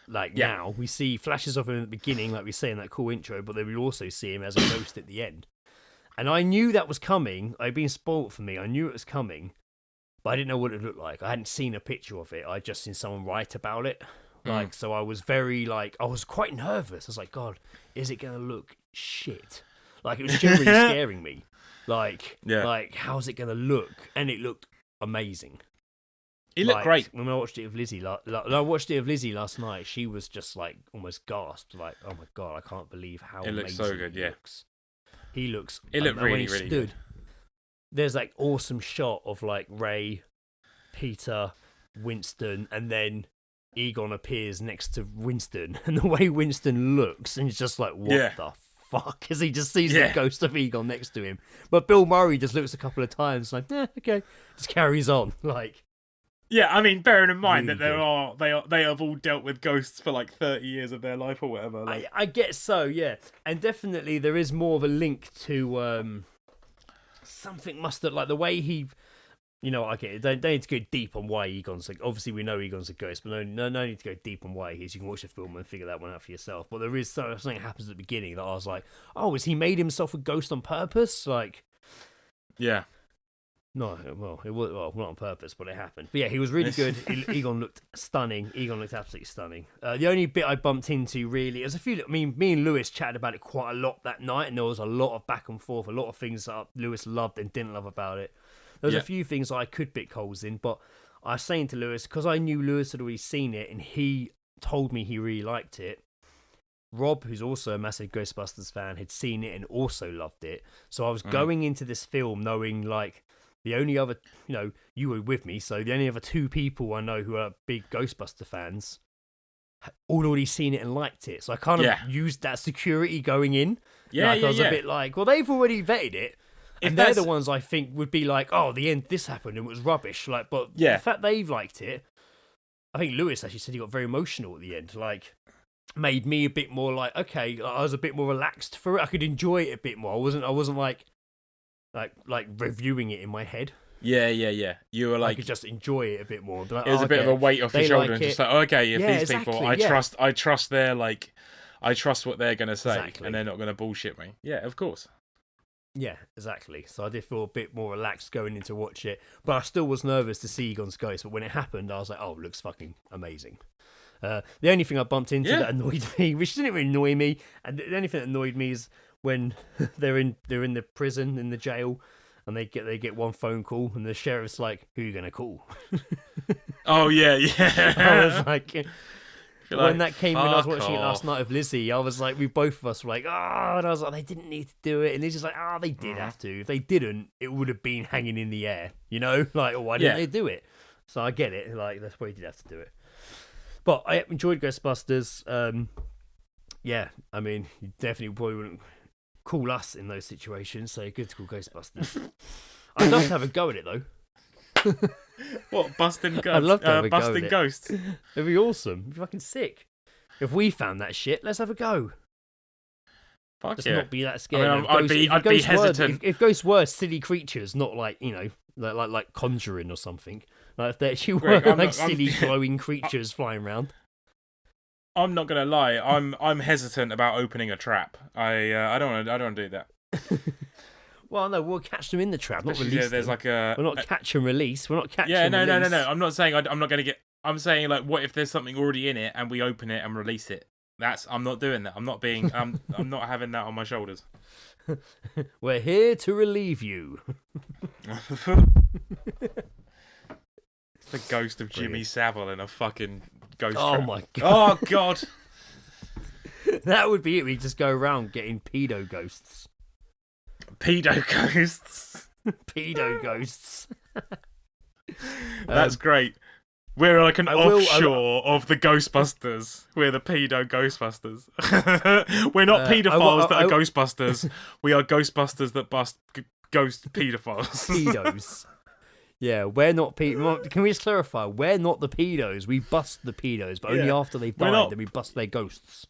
Now, we see flashes of him at the beginning, like we say in that cool intro, but then we also see him as a ghost at the end. And I knew that was coming. It'd been spoiled for me. I knew it was coming, but I didn't know what it looked like. I hadn't seen a picture of it. I'd just seen someone write about it. So I was very, I was quite nervous. I was like, God, is it going to look shit? It was generally scaring me. How's it going to look? And it looked amazing. It looked great. When I watched it with Lizzie, last night, she was just, almost gasped. Oh, my God, I can't believe how amazing looks so good, he yeah. looks. He looks... It looked really, when he really stood, good. There's, awesome shot of, Ray, Peter, Winston, and then Egon appears next to Winston, and the way Winston looks, and it's just what the fuck? As he just sees the ghost of Egon next to him. But Bill Murray just looks a couple of times, okay, just carries on, Yeah, I mean, bearing in mind really that they have all dealt with ghosts for 30 years of their life or whatever. I guess so, yeah, and definitely there is more of a link to something must have the way he. I get it. Don't need to go deep on why Egon's obviously we know Egon's a ghost, but no need to go deep on why he is. You can watch the film and figure that one out for yourself. But there is something that happens at the beginning that I was like, oh, has he made himself a ghost on purpose? Yeah. No, it was not on purpose, but it happened. But yeah, he was really good. Egon looked stunning. Egon looked absolutely stunning. The only bit I bumped into really, there's a few. I mean, me and Lewis chatted about it quite a lot that night, and there was a lot of back and forth, a lot of things that Lewis loved and didn't love about it. There was a few things I could pick holes in, but I was saying to Lewis, because I knew Lewis had already seen it and he told me he really liked it. Rob, who's also a massive Ghostbusters fan, had seen it and also loved it. So I was going into this film knowing the only other, you were with me, so the only other two people I know who are big Ghostbuster fans all already seen it and liked it. So I kind of used that security going in. I was a bit well, they've already vetted it. And they're the ones I think would be oh, the end, this happened and it was rubbish. But the fact they've liked it, I think Lewis actually said he got very emotional at the end. Made me a bit more okay, I was a bit more relaxed for it. I could enjoy it a bit more. I wasn't like reviewing it in my head. Yeah. You were I could just enjoy it a bit more. It was a bit of a weight off your shoulder, and just okay, if these people, I trust their I trust what they're gonna say, and they're not gonna bullshit me. Yeah, of course. Yeah, exactly. So I did feel a bit more relaxed going in to watch it, but I still was nervous to see Egon's ghost. But when it happened, I was like, "Oh, it looks fucking amazing." The only thing I bumped into that annoyed me, which didn't really annoy me, and the only thing that annoyed me is when they're in the prison, in the jail, and they get one phone call, and the sheriff's like, "Who are you gonna call?" Oh yeah. I was like. When that came in, I was watching it last night with Lizzie. I was like, both of us were like, oh, and I was like, they didn't need to do it. And Lizzie's like, oh, they did have to. If they didn't, it would have been hanging in the air, why didn't they do it? So I get it. That's why you did have to do it. But I enjoyed Ghostbusters. I mean, you definitely probably wouldn't call us in those situations, so good to call Ghostbusters. I'd love to have a go at it, though. What, busting ghosts? I'd love to have a busting go at ghosts. It'd be awesome. It'd be fucking sick. If we found that shit, let's have a go. Fuck Let's yeah. not be that scared. I mean, I'd be hesitant. If ghosts were silly creatures, not like Conjuring or something. If they actually were silly glowing creatures flying around. I'm not gonna lie. I'm hesitant about opening a trap. I don't want to do that. Well, no, we'll catch them in the trap, not release there's them. We're not catch and release. We're not catch. Yeah, no. I'm not saying I'm not gonna get. I'm saying what if there's something already in it and we open it and release it? I'm not doing that. I'm not being. I'm not having that on my shoulders. We're here to relieve you. It's the ghost of Jimmy Savile in a fucking ghost trap. Oh my god. Oh god. That would be it. We just go around getting pedo ghosts. Pedo ghosts. Pedo ghosts. That's great. We're like an offshore of the Ghostbusters. We're the pedo Ghostbusters. We're not paedophiles that are Ghostbusters. We are Ghostbusters that bust ghost paedophiles. Pedos. Yeah, we're not pedos. Can we just clarify? We're not the pedos. We bust the pedos, but only Yeah. after they've We're died, not- then we bust their ghosts.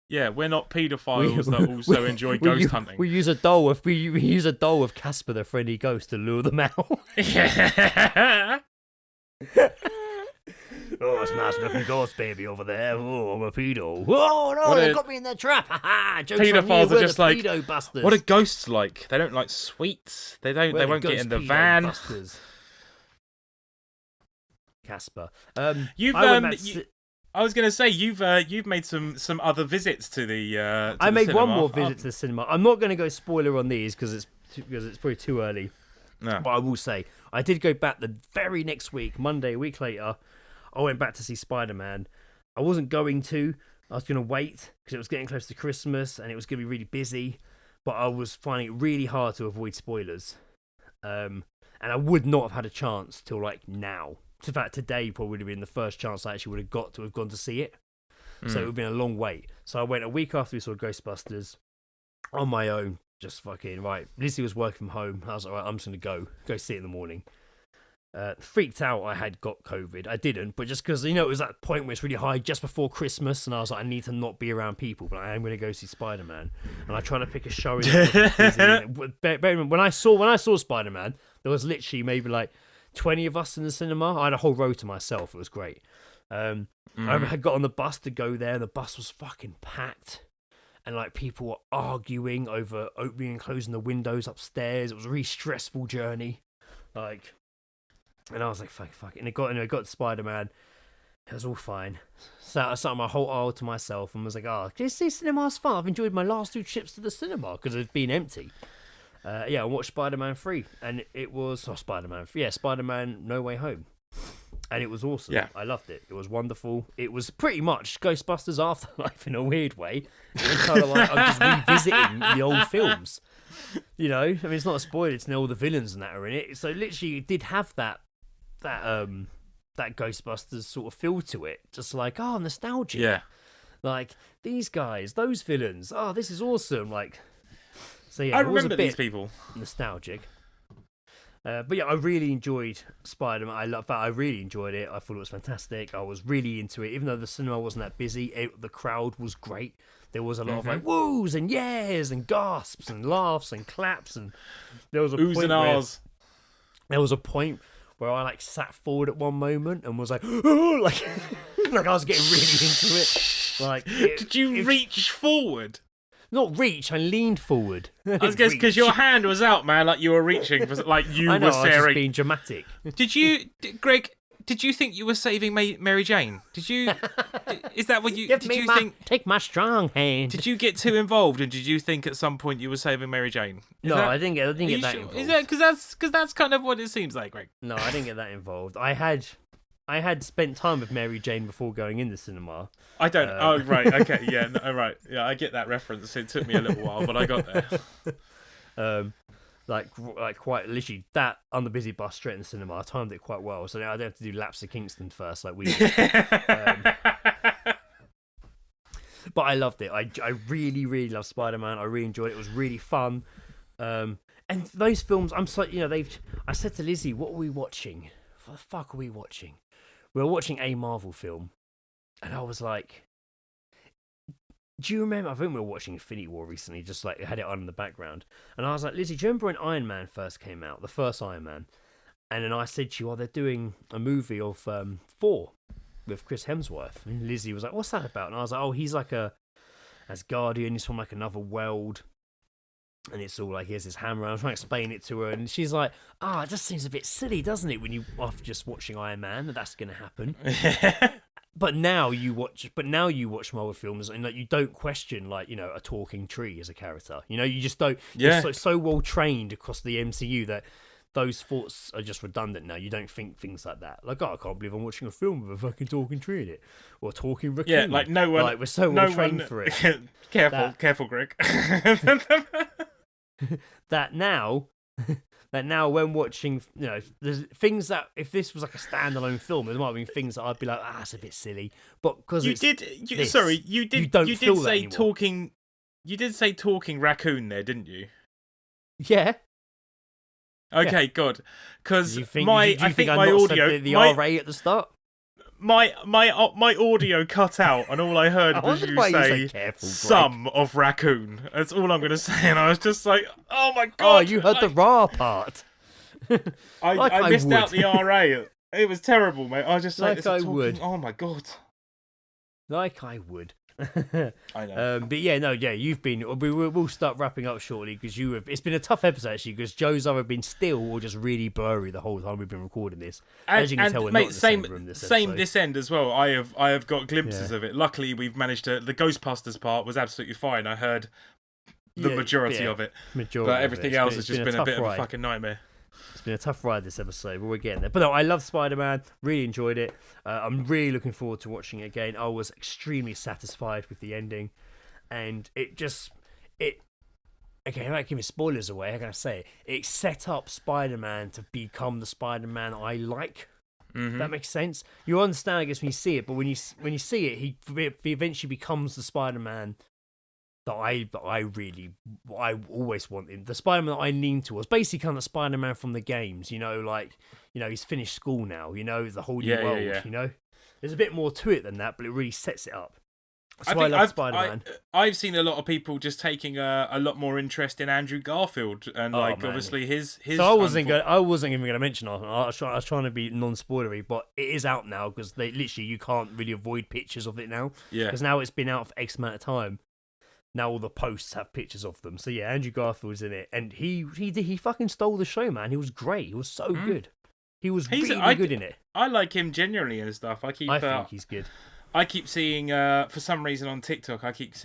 Yeah, we're not paedophiles that also enjoy ghost hunting. We use a doll with we use a doll with Casper the friendly ghost to lure them out. Yeah. Oh, it's a nice looking ghost baby over there. Oh, I'm a pedo. Oh no, What they a- got me in their trap. Ha ha! Jokes on you, Paedophiles we're are just the like, pedo busters. what are ghosts like? They don't like sweets. They don't. We're They the won't get ghost in the pedo van. busters. Casper. You've I went back to I was gonna say you've made some other visits to the. To I the made one cinema. more visit to the cinema. I'm not going to go spoiler on these because it's probably too early. No. But I will say I did go back the very next week, Monday, a week later. I went back to see Spider-Man. I wasn't going to. I was going to wait because it was getting close to Christmas and it was going to be really busy. But I was finding it really hard to avoid spoilers. And I would not have had a chance till like now. In fact, today probably would have been the first chance I actually would have got to have gone to see it. So it would have been a long wait. So I went a week after we saw Ghostbusters on my own. Just fucking, right. Lizzie was working from home. I was like, right, I'm just going to go see it in the morning. Freaked out I had got COVID. I didn't, but just because, it was that point where it's really high just before Christmas, and I was like, I need to not be around people, but I am going to go see Spider-Man. And I tried to pick a show. When I saw Spider-Man, there was literally maybe like 20 of us in the cinema. I had a whole row to myself. It was great. I had got on the bus to go there. The bus was fucking packed. And like people were arguing over opening and closing the windows upstairs. It was a really stressful journey. Like, and I was like, fuck. And it got to Spider-Man. It was all fine. So I sat on my whole aisle to myself and was like, this cinema's fun. I've enjoyed my last 2 trips to the cinema because it's been empty. I watched Spider-Man 3 and it was Spider-Man No Way Home. And it was awesome. Yeah. I loved it. It was wonderful. It was pretty much Ghostbusters Afterlife in a weird way. It was kind of like I'm just revisiting the old films. It's not a spoiler to know all the villains and that are in it. So literally, it did have that Ghostbusters sort of feel to it. Just like, nostalgia. Yeah. Like these guys, those villains. Oh, this is awesome. Like, so yeah, I it was a remember bit these people. nostalgic. But yeah, I really enjoyed Spider-Man. I really enjoyed it. I thought it was fantastic. I was really into it, even though the cinema wasn't that busy. The crowd was great. There was a lot of like woos and yeahs and gasps and laughs and claps, and there was a Oohs and ahs. There was a point where I like sat forward at one moment and was like, oh, like I was getting really into it. Like, Did you reach forward? Not reach. I leaned forward. I was guessing because your hand was out, man, like you were reaching, like you I know, were I was just staring. being dramatic. Greg? Did you think you were saving Mary Jane? Did you? Is that what you? Take my strong hand. Did you get too involved, and did you think at some point you were saving Mary Jane? I didn't get that involved. Is that because that's kind of what it seems like, Greg? No, I didn't get that involved. I had spent time with Mary Jane before going in the cinema. I don't. Oh right, okay, yeah, no, right, yeah. I get that reference. It took me a little while, but I got there. Like quite literally that on the busy bus straight in the cinema. I timed it quite well, so I don't have to do laps to Kingston first like we did. But I loved it. I really, really loved Spider-Man. I really enjoyed it. It was really fun. And those films, I'm so I said to Lizzie, what are we watching? What the fuck are we watching? We were watching a Marvel film, and I was like, do you remember? I think we were watching Infinity War recently, just like had it on in the background. And I was like, Lizzie, do you remember when Iron Man first came out, the first Iron Man? And then I said to you, they're doing a movie of Thor with Chris Hemsworth. And Lizzie was like, what's that about? And I was like, he's like a Asgardian, he's from like another world. And it's all like, here's his hammer. I was trying to explain it to her, and she's like, it just seems a bit silly, doesn't it, when you after just watching Iron Man, that's going to happen. But now you watch Marvel films, and like you don't question a talking tree as a character. You just don't. Yeah. You're so well trained across the MCU that those thoughts are just redundant now. You don't think things like that. Like, I can't believe I'm watching a film with a fucking talking tree in it, or a talking raccoon. Yeah, like no one. Like, we're so well trained for it. Careful, Greg. that now when watching, there's things that if this was like a standalone film, there might have been things that I'd be like, it's a bit silly. But because you did say talking raccoon there, didn't you? Yeah. Okay, good. Because Do you think, my did you I think I my not said audio the my, RA at the start? my audio cut out, and all I heard I was wondered you why you say said careful, Greg. "some of raccoon." That's all I'm going to say, and I was just like, "Oh my Oh, god!" you heard the raw part. Like I I missed out would. the RA. It was terrible, mate. I was just Like I talking. would. Oh my god! Like I would. I know. But yeah, you've been. We'll start wrapping up shortly because you have. It's been a tough episode actually because Joe's either been still or just really blurry the whole time we've been recording this. As you can tell, we're not in the same room this same episode. this end as well. I have got glimpses of it. Luckily, we've managed to. The Ghostbusters part was absolutely fine. I heard the majority of it, but everything else has just been a bit of a fucking nightmare. It's been a tough ride this episode, but we're getting there. But no, I love Spider-Man. Really enjoyed it. I'm really looking forward to watching it again. I was extremely satisfied with the ending, and okay, I'm not giving spoilers away. How can I say it? It set up Spider-Man to become the Spider-Man I like. Mm-hmm. That makes sense. You understand, I guess, when you see it, but when you see it, he eventually becomes the Spider-Man that I always wanted. The Spider-Man that I lean towards, basically kind of Spider-Man from the games. He's finished school now. The whole new world. Yeah. There's a bit more to it than that, but it really sets it up. That's why I love Spider-Man. I've seen a lot of people just taking a lot more interest in Andrew Garfield, and obviously his. So I wasn't even going to mention it. I was trying to be non-spoilery, but it is out now because you can't really avoid pictures of it now. Yeah. Because now it's been out for X amount of time. Now all the posts have pictures of them. So yeah, Andrew Garfield's in it, and he fucking stole the show, man. He was great. He was so good. He was really good in it. I like him genuinely and stuff. I think he's good. I keep seeing, for some reason on TikTok, clips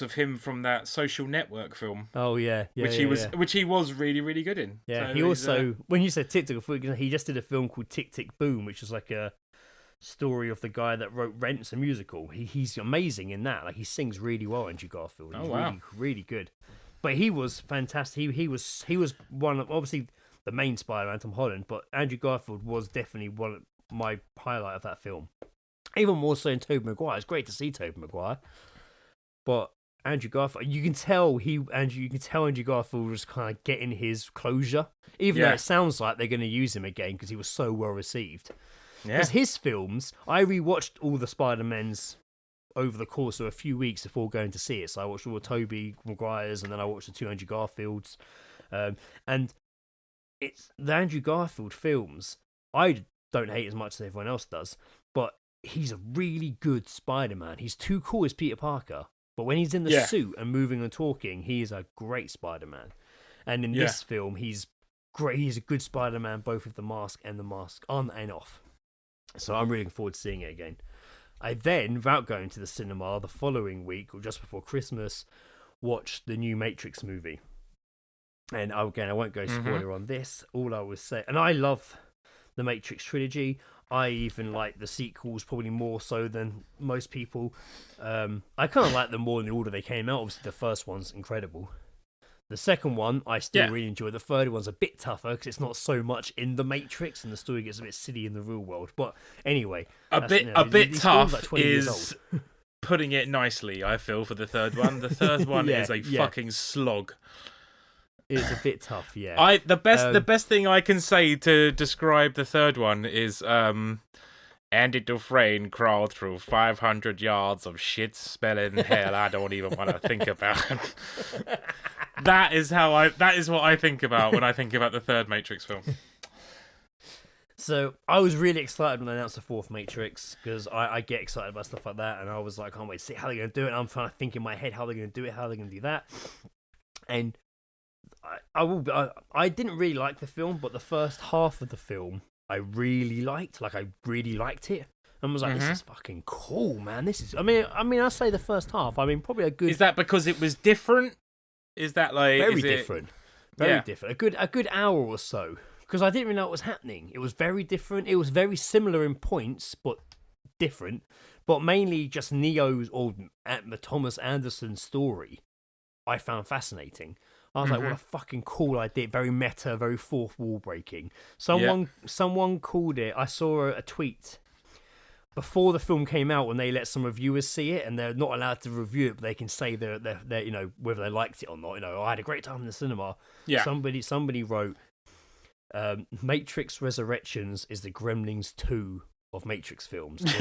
of him from that Social Network film. Oh yeah, which he was really, really good in. Yeah, so he also when you said TikTok, he just did a film called Tick Tick Boom, which is like a story of the guy that wrote Rent's a musical. He's amazing in that. Like he sings really well, Andrew Garfield. He's really, really good. But he was fantastic. He was one of obviously the main Spider-Man, Tom Holland, but Andrew Garfield was definitely one of my highlight of that film. Even more so than Tobey Maguire. It's great to see Tobey Maguire, but Andrew Garfield, you can tell Andrew Garfield was kind of getting his closure, even though it sounds like they're going to use him again because he was so well received. Because his films, I rewatched all the Spider-Mans over the course of a few weeks before going to see it. So I watched all the Tobey Maguires, and then I watched the 200 Garfields. And it's the Andrew Garfield films. I don't hate as much as everyone else does, but he's a really good Spider-Man. He's too cool as Peter Parker, but when he's in the suit and moving and talking, he is a great Spider-Man. And in this film, he's great. He's a good Spider-Man, both with the mask and the mask on and off. So I'm really looking forward to seeing it again. I then, without going to the cinema, the following week or just before Christmas, watched the new Matrix movie. And again, I won't go spoiler on this. All I was saying, and I love the Matrix trilogy. I even like the sequels probably more so than most people. I kind of like them more in the order they came out. Obviously, the first one's incredible. The second one, I still really enjoy. The third one's a bit tougher because it's not so much in the Matrix and the story gets a bit silly in the real world. But anyway, a bit tough is putting it nicely. I feel for the third one. The third one is a fucking slog. It's a bit tough, yeah. The best thing I can say to describe the third one is Andy Dufresne crawled through 500 yards of shit-smelling hell I don't even want to think about. That is what I think about when I think about the third Matrix film. So I was really excited when they announced the fourth Matrix because I get excited about stuff like that, and I was like, I can't wait to see how they're going to do it. And I'm trying to think in my head how they're going to do it, how they're going to do that. And I didn't really like the film, but the first half of the film I really liked. Like I really liked it, and was like, "This is fucking cool, man. This is." I mean, I say the first half. I mean, probably a good. Is that because it was different? Is that like very different? Very different. A good hour or so, because I didn't really know what was happening. It was very different. It was very similar in points, but different. But mainly just Neo's or Thomas Anderson's story, I found fascinating. I was like, what a fucking cool idea. Very meta, very fourth wall breaking. Someone called it, I saw a tweet before the film came out, when they let some reviewers see it, and they're not allowed to review it, but they can say they're whether they liked it or not. I had a great time in the cinema. Yeah. Somebody wrote, Matrix Resurrections is the Gremlins 2 of Matrix films. And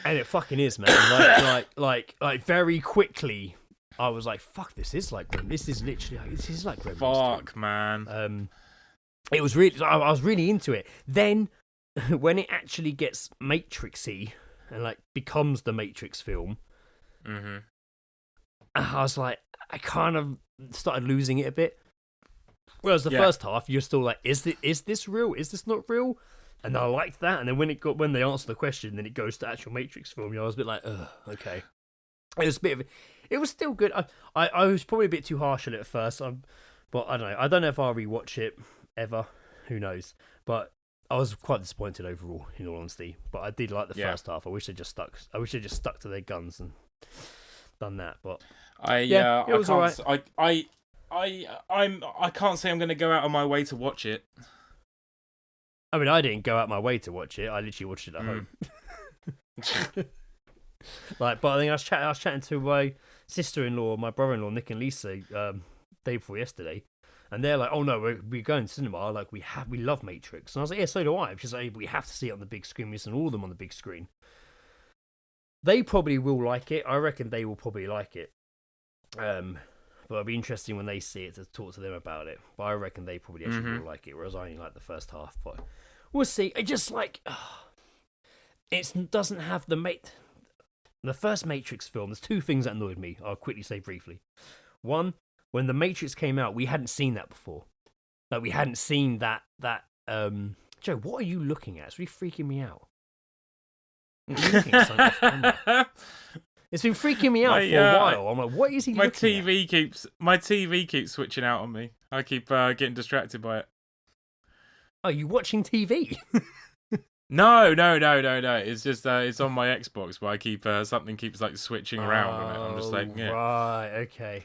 it fucking is, man. Like very quickly, I was like, fuck, this is like Gremlins. This is like Gremlins. Fuck, man. It was really, I was really into it. Then, when it actually gets Matrixy and like becomes the Matrix film, I was like, I kind of started losing it a bit. Whereas the first half, you're still like, is this real? Is this not real? And I liked that. And then when they answer the question, then it goes to actual Matrix film. I was a bit like, okay. It was a bit of, it was still good. I was probably a bit too harsh on it at first. But I don't know. I don't know if I'll rewatch it ever. Who knows? But I was quite disappointed overall, in all honesty. But I did like the first half. I wish they just stuck to their guns and done that. But it was alright. I can't say I'm going to go out of my way to watch it. I mean, I didn't go out my way to watch it. I literally watched it at home. But I think I was chatting to my sister-in-law, my brother-in-law, Nick and Lisa, day before yesterday, and they're like, "Oh no, we're going to cinema. Like we love Matrix." And I was like, "Yeah, so do I." She's like, "We have to see it on the big screen. We've seen all of them on the big screen." They probably will like it. I reckon they will probably like it. But it'll be interesting when they see it to talk to them about it. But I reckon they probably actually will like it, whereas I only like the first half. But we'll see. It just like it doesn't have the first Matrix film. There's two things that annoyed me. I'll quickly say briefly. One, when the Matrix came out, we hadn't seen that before. Like we hadn't seen that. Joe, what are you looking at? It's really freaking me out. What are you looking at something off camera? It's been freaking me out for a while. I'm like, what is he looking at? My TV keeps switching out on me. I keep getting distracted by it. Are you watching TV? No. It's just it's on my Xbox, but I keep something keeps like switching around on it. I'm just like, yeah. Right, okay.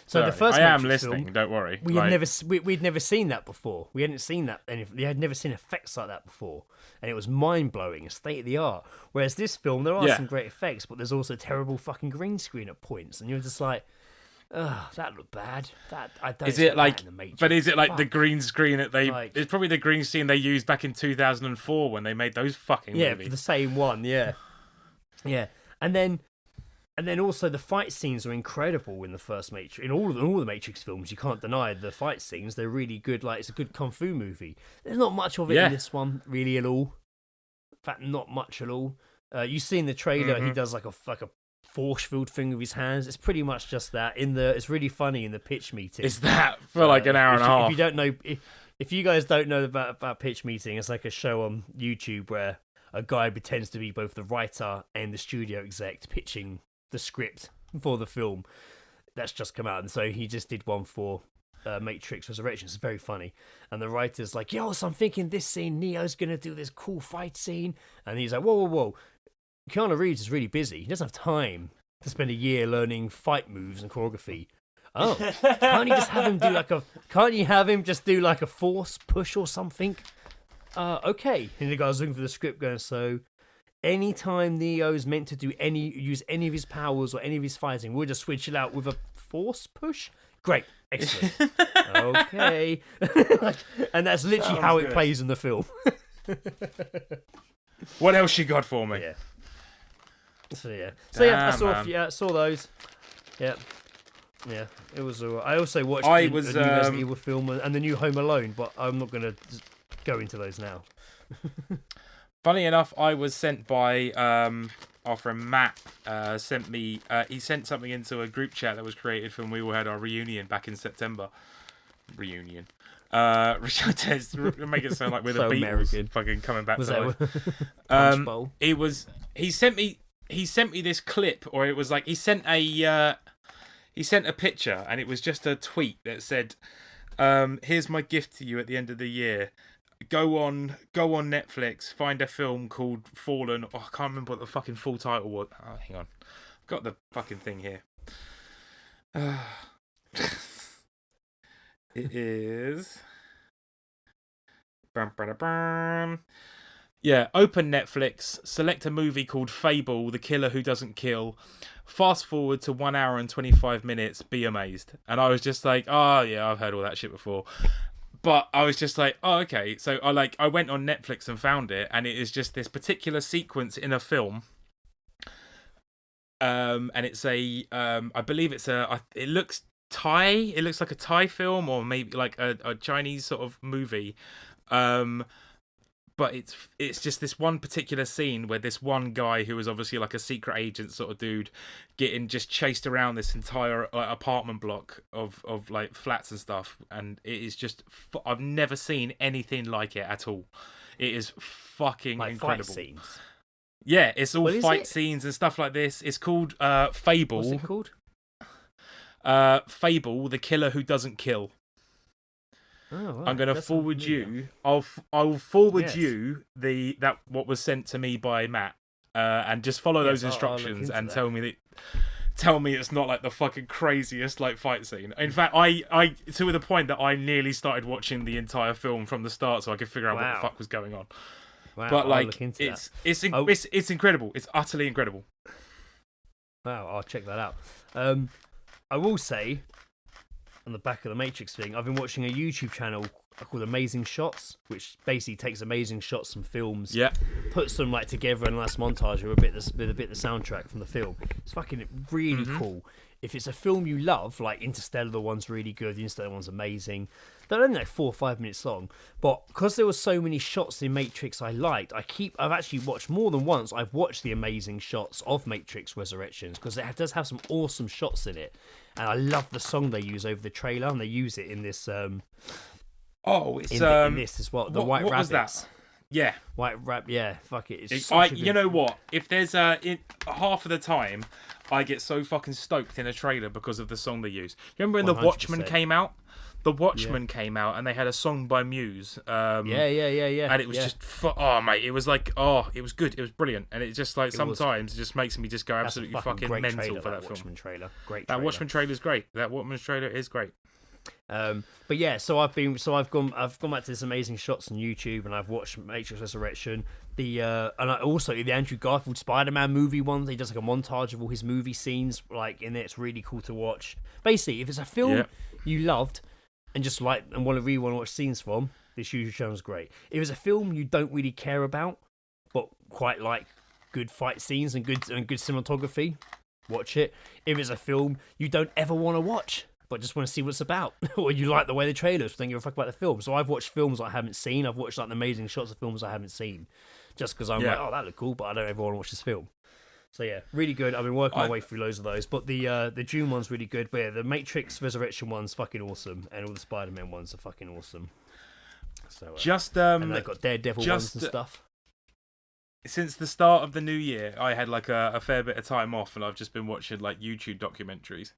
So Sorry, the first I am Matrix listening. film, Don't worry. we'd never seen that before. We hadn't seen that. They had never seen effects like that before, and it was mind blowing, state of the art. Whereas this film, there are some great effects, but there's also terrible fucking green screen at points, and you're just like, oh, that looked bad. That I don't. Is it like? In the Matrix. But is it like the Fuck. green screen that they? Like- It's probably the green screen they used back in 2004 when they made those fucking movies. The same one, yeah, and then also the fight scenes are incredible in the first Matrix. In all the Matrix films, you can't deny the fight scenes. They're really good. Like it's a good kung fu movie. There's not much of it in this one, really at all. In fact, not much at all. You see in the trailer, he does like a force field thing with his hands. It's pretty much just that. It's really funny in the pitch meeting. Is that for like an hour and a half? If you don't know, if you guys don't know about pitch meeting, it's like a show on YouTube where a guy pretends to be both the writer and the studio exec pitching the script for the film that's just come out, and so he just did one for Matrix Resurrections. It's very funny, and the writer's like, "Yo, so I'm thinking this scene, Neo's gonna do this cool fight scene," and he's like, "Whoa! Keanu Reeves is really busy. He doesn't have time to spend a year learning fight moves and choreography. Oh, can't you have him just do like a force push or something? Okay." And the guy's looking for the script, going, "So anytime Neo's meant to use any of his powers or any of his fighting, we'll just switch it out with a force push? Great, excellent." Okay. And that's literally how it plays in the film. What else you got for me? Yeah. So I saw those. Yeah. Yeah, it was alright. I also watched the new Resident Evil film and the new Home Alone, but I'm not going to go into those now. Funny enough, I was sent by our friend Matt. Sent me. He sent something into a group chat that was created when we all had our reunion back in September. Reunion. Make it sound like we're So the Beatles American. fucking coming back Was to that life. Punch Bowl? It was. He sent me this clip, or it was like he sent a picture, and it was just a tweet that said, "Here's my gift to you at the end of the year. Go on Netflix, find a film called Fallen." Oh, I can't remember what the fucking full title was. Oh, hang on, I've got the fucking thing here. It is. Yeah, open Netflix, select a movie called Fable, The Killer Who Doesn't Kill, fast forward to 1 hour and 25 minutes, be amazed. And I was just like, oh yeah, I've heard all that shit before. But I was just like, oh, okay. So I went on Netflix and found it, and it is just this particular sequence in a film. And it's I believe it looks Thai. It looks like a Thai film, or maybe like a Chinese sort of movie. But it's just this one particular scene where this one guy who is obviously like a secret agent sort of dude getting just chased around this entire apartment block of like flats and stuff, and it is just I've never seen anything like it at all. It is fucking like incredible. Fight scenes. Yeah, it's all fight it? scenes and stuff like this. It's called Fable. What's it called? Fable, The Killer Who Doesn't Kill. Oh, right. I'm going to That's forward familiar. you. I'll forward Yes. you what was sent to me by Matt, and just follow those Yes, I'll look instructions into and that. tell me it's not like the fucking craziest like fight scene. In fact, I to the point that I nearly started watching the entire film from the start so I could figure out what Wow. the fuck was going on. Wow, But I'll like look into that. it's incredible. It's utterly incredible. Wow, I'll check that out. I will say, on the back of the Matrix thing, I've been watching a YouTube channel called Amazing Shots, which basically takes amazing shots from films, Yeah. puts them like together in a nice montage with a bit of the soundtrack from the film. It's fucking really cool. If it's a film you love, like Interstellar, the one's really good. The Interstellar one's amazing. They're only like 4 or 5 minutes long, but because there were so many shots in Matrix I liked, I've actually watched more than once. I've watched the amazing shots of Matrix Resurrections because it does have some awesome shots in it, and I love the song they use over the trailer, and they use it in this. Oh, it's in this as well. The White what Rabbits. was that? Yeah. White Rabbit. Yeah, fuck it. It's such a good... You know what? If there's half of the time, I get so fucking stoked in a trailer because of the song they use. You remember when The Watchmen 100%. came out? The Watchmen came out, and they had a song by Muse. Yeah. And it was just, oh mate, it was like, oh, it was good, it was brilliant, and it just like was. sometimes it just makes me just go That's a absolutely fucking great mental trailer, for that film. Watchmen trailer. Great. That Trailer. Watchmen trailer is great. That Watchmen trailer is great. But yeah, I've gone back to this amazing shots on YouTube, and I've watched Matrix Resurrection, also the Andrew Garfield Spider-Man movie one. He does like a montage of all his movie scenes, like in it. It's really cool to watch. Basically, if it's a film you loved and just like and want to watch scenes from, this YouTube channel is great. If it's a film you don't really care about, but quite like good fight scenes and good cinematography, watch it. If it's a film you don't ever want to watch, but just want to see what it's about, or you like the way the trailers, but don't give a fuck about the film. So I've watched films I haven't seen. I've watched like the amazing shots of films I haven't seen, just because I'm like, oh, that looked cool, but I don't ever want to watch this film. So yeah, really good. I've been working my way through loads of those, but the Dune one's really good. But yeah, the Matrix Resurrection one's fucking awesome, and all the Spider-Man ones are fucking awesome. So and they've got Daredevil ones and stuff. Since the start of the new year, I had like a fair bit of time off, and I've just been watching like YouTube documentaries.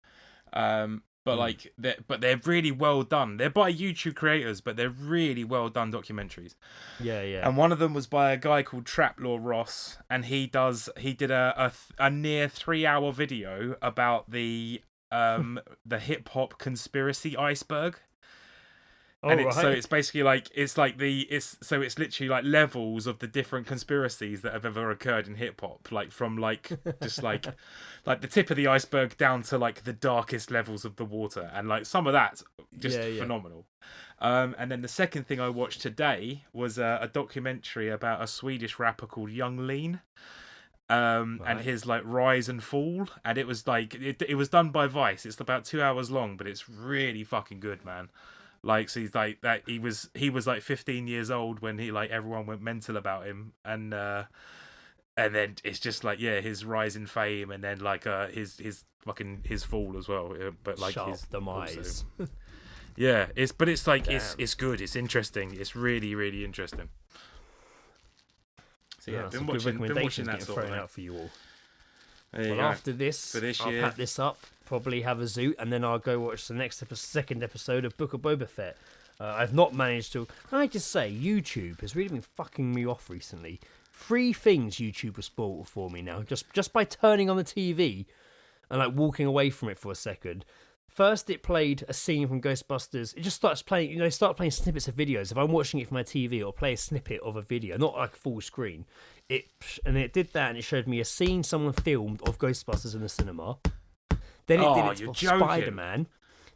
But they're really well done. They're by YouTube creators, but they're really well done documentaries. Yeah. And one of them was by a guy called Traplaw Ross, and he did a near 3-hour video about the hip hop conspiracy iceberg. So it's basically like it's literally like levels of the different conspiracies that have ever occurred in hip hop, like from like just like the tip of the iceberg down to like the darkest levels of the water, and like some of that's just phenomenal. And then the second thing I watched today was a documentary about a Swedish rapper called Young Lean. And his like rise and fall, and it was like it was done by Vice. It's about 2 hours long, but it's really fucking good, man. Like, so he's like that. He was like 15 years old when he like everyone went mental about him, and then it's just like his rise in fame, and then like his fall as well. But like Sharp his demise. Also, it's like it's good. It's interesting. It's really really interesting. So yeah, been watching that sort of thing out for you all. Well, after this, for this I'll year, pack this up, probably have a zoot, and then I'll go watch the second episode of Book of Boba Fett. I've not managed to... Can I just say, YouTube has really been fucking me off recently. 3 things YouTube has spoiled for me now, just by turning on the TV and like walking away from it for a second. first it played a scene from Ghostbusters. It just starts playing, you know, start playing snippets of videos. If I'm watching it from my TV, it'll play a snippet of a video, not like full screen. It did that, and it showed me a scene someone filmed of Ghostbusters in the cinema. Then it did it for Spider-Man.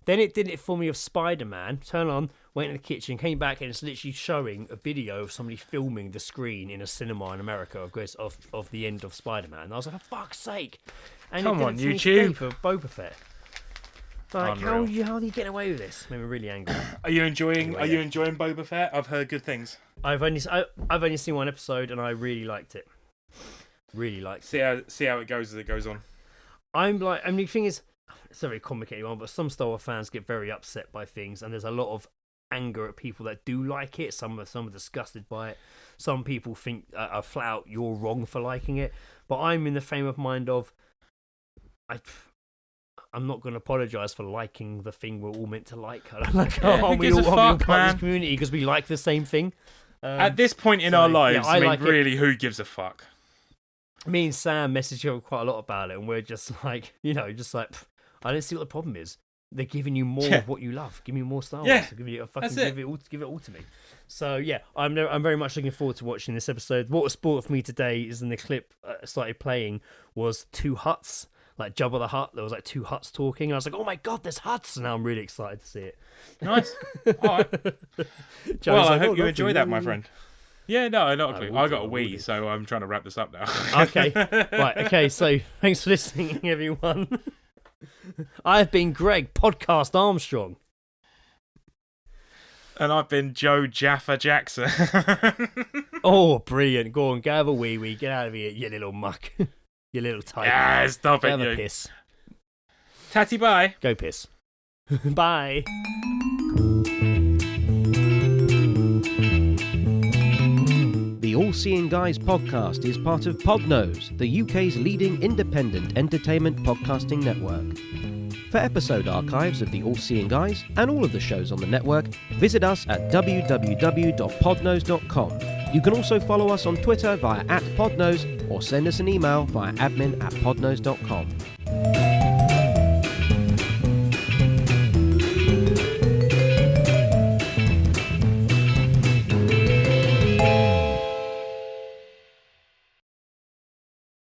Then it did it for me of Spider-Man. Turn on, went in the kitchen, came back, and it's literally showing a video of somebody filming the screen in a cinema in America of the end of Spider-Man. And I was like, for fuck's sake! And Come it on, did it to me YouTube. today for Boba Fett. Like, how are you getting away with this? Made me really angry. Are you enjoying Boba Fett? I've heard good things. I've only seen one episode, and I really liked it. Really liked it. See how it goes as it goes on. The thing is, it's a very complicated one, but some Star Wars fans get very upset by things, and there's a lot of anger at people that do like it. Some are disgusted by it. Some people think are flat out, you're wrong for liking it. But I'm in the frame of mind of, I'm not going to apologise for liking the thing we're all meant to like. Who gives a fuck, part of man? this community because we like the same thing. At this point in our lives, yeah, really, who gives a fuck? Me and Sam messaged each other quite a lot about it, and we're just like, I don't see what the problem is. They're giving you more of what you love. Give me more Star Wars. Yeah, Give me that's it. Give it all to me. So yeah, I'm very much looking forward to watching this episode. What was spoiled for me today is in the clip started playing was two Hutts, like Jabba the Hutt. There was like two Hutts talking, and I was like, oh my god, there's Hutts! And now I'm really excited to see it. Nice. All right. Well, I hope you enjoy that, my friend. Yeah, no, not a clue. I got a Wii, so I'm trying to wrap this up now. Okay. Right, okay, so thanks for listening, everyone. I've been Greg, Podcast Armstrong. And I've been Joe Jaffa Jackson. Oh, brilliant. Go on, have a wee. Get out of here, you little muck. You little type. Yeah, stop it, have you. a piss. Tatty, bye. Go piss. Bye. The All Seeing Guys podcast is part of Podnose, the UK's leading independent entertainment podcasting network. For episode archives of the All Seeing Guys and all of the shows on the network, visit us at www.podnose.com. You can also follow us on Twitter via @podnose or send us an email via admin@podnose.com.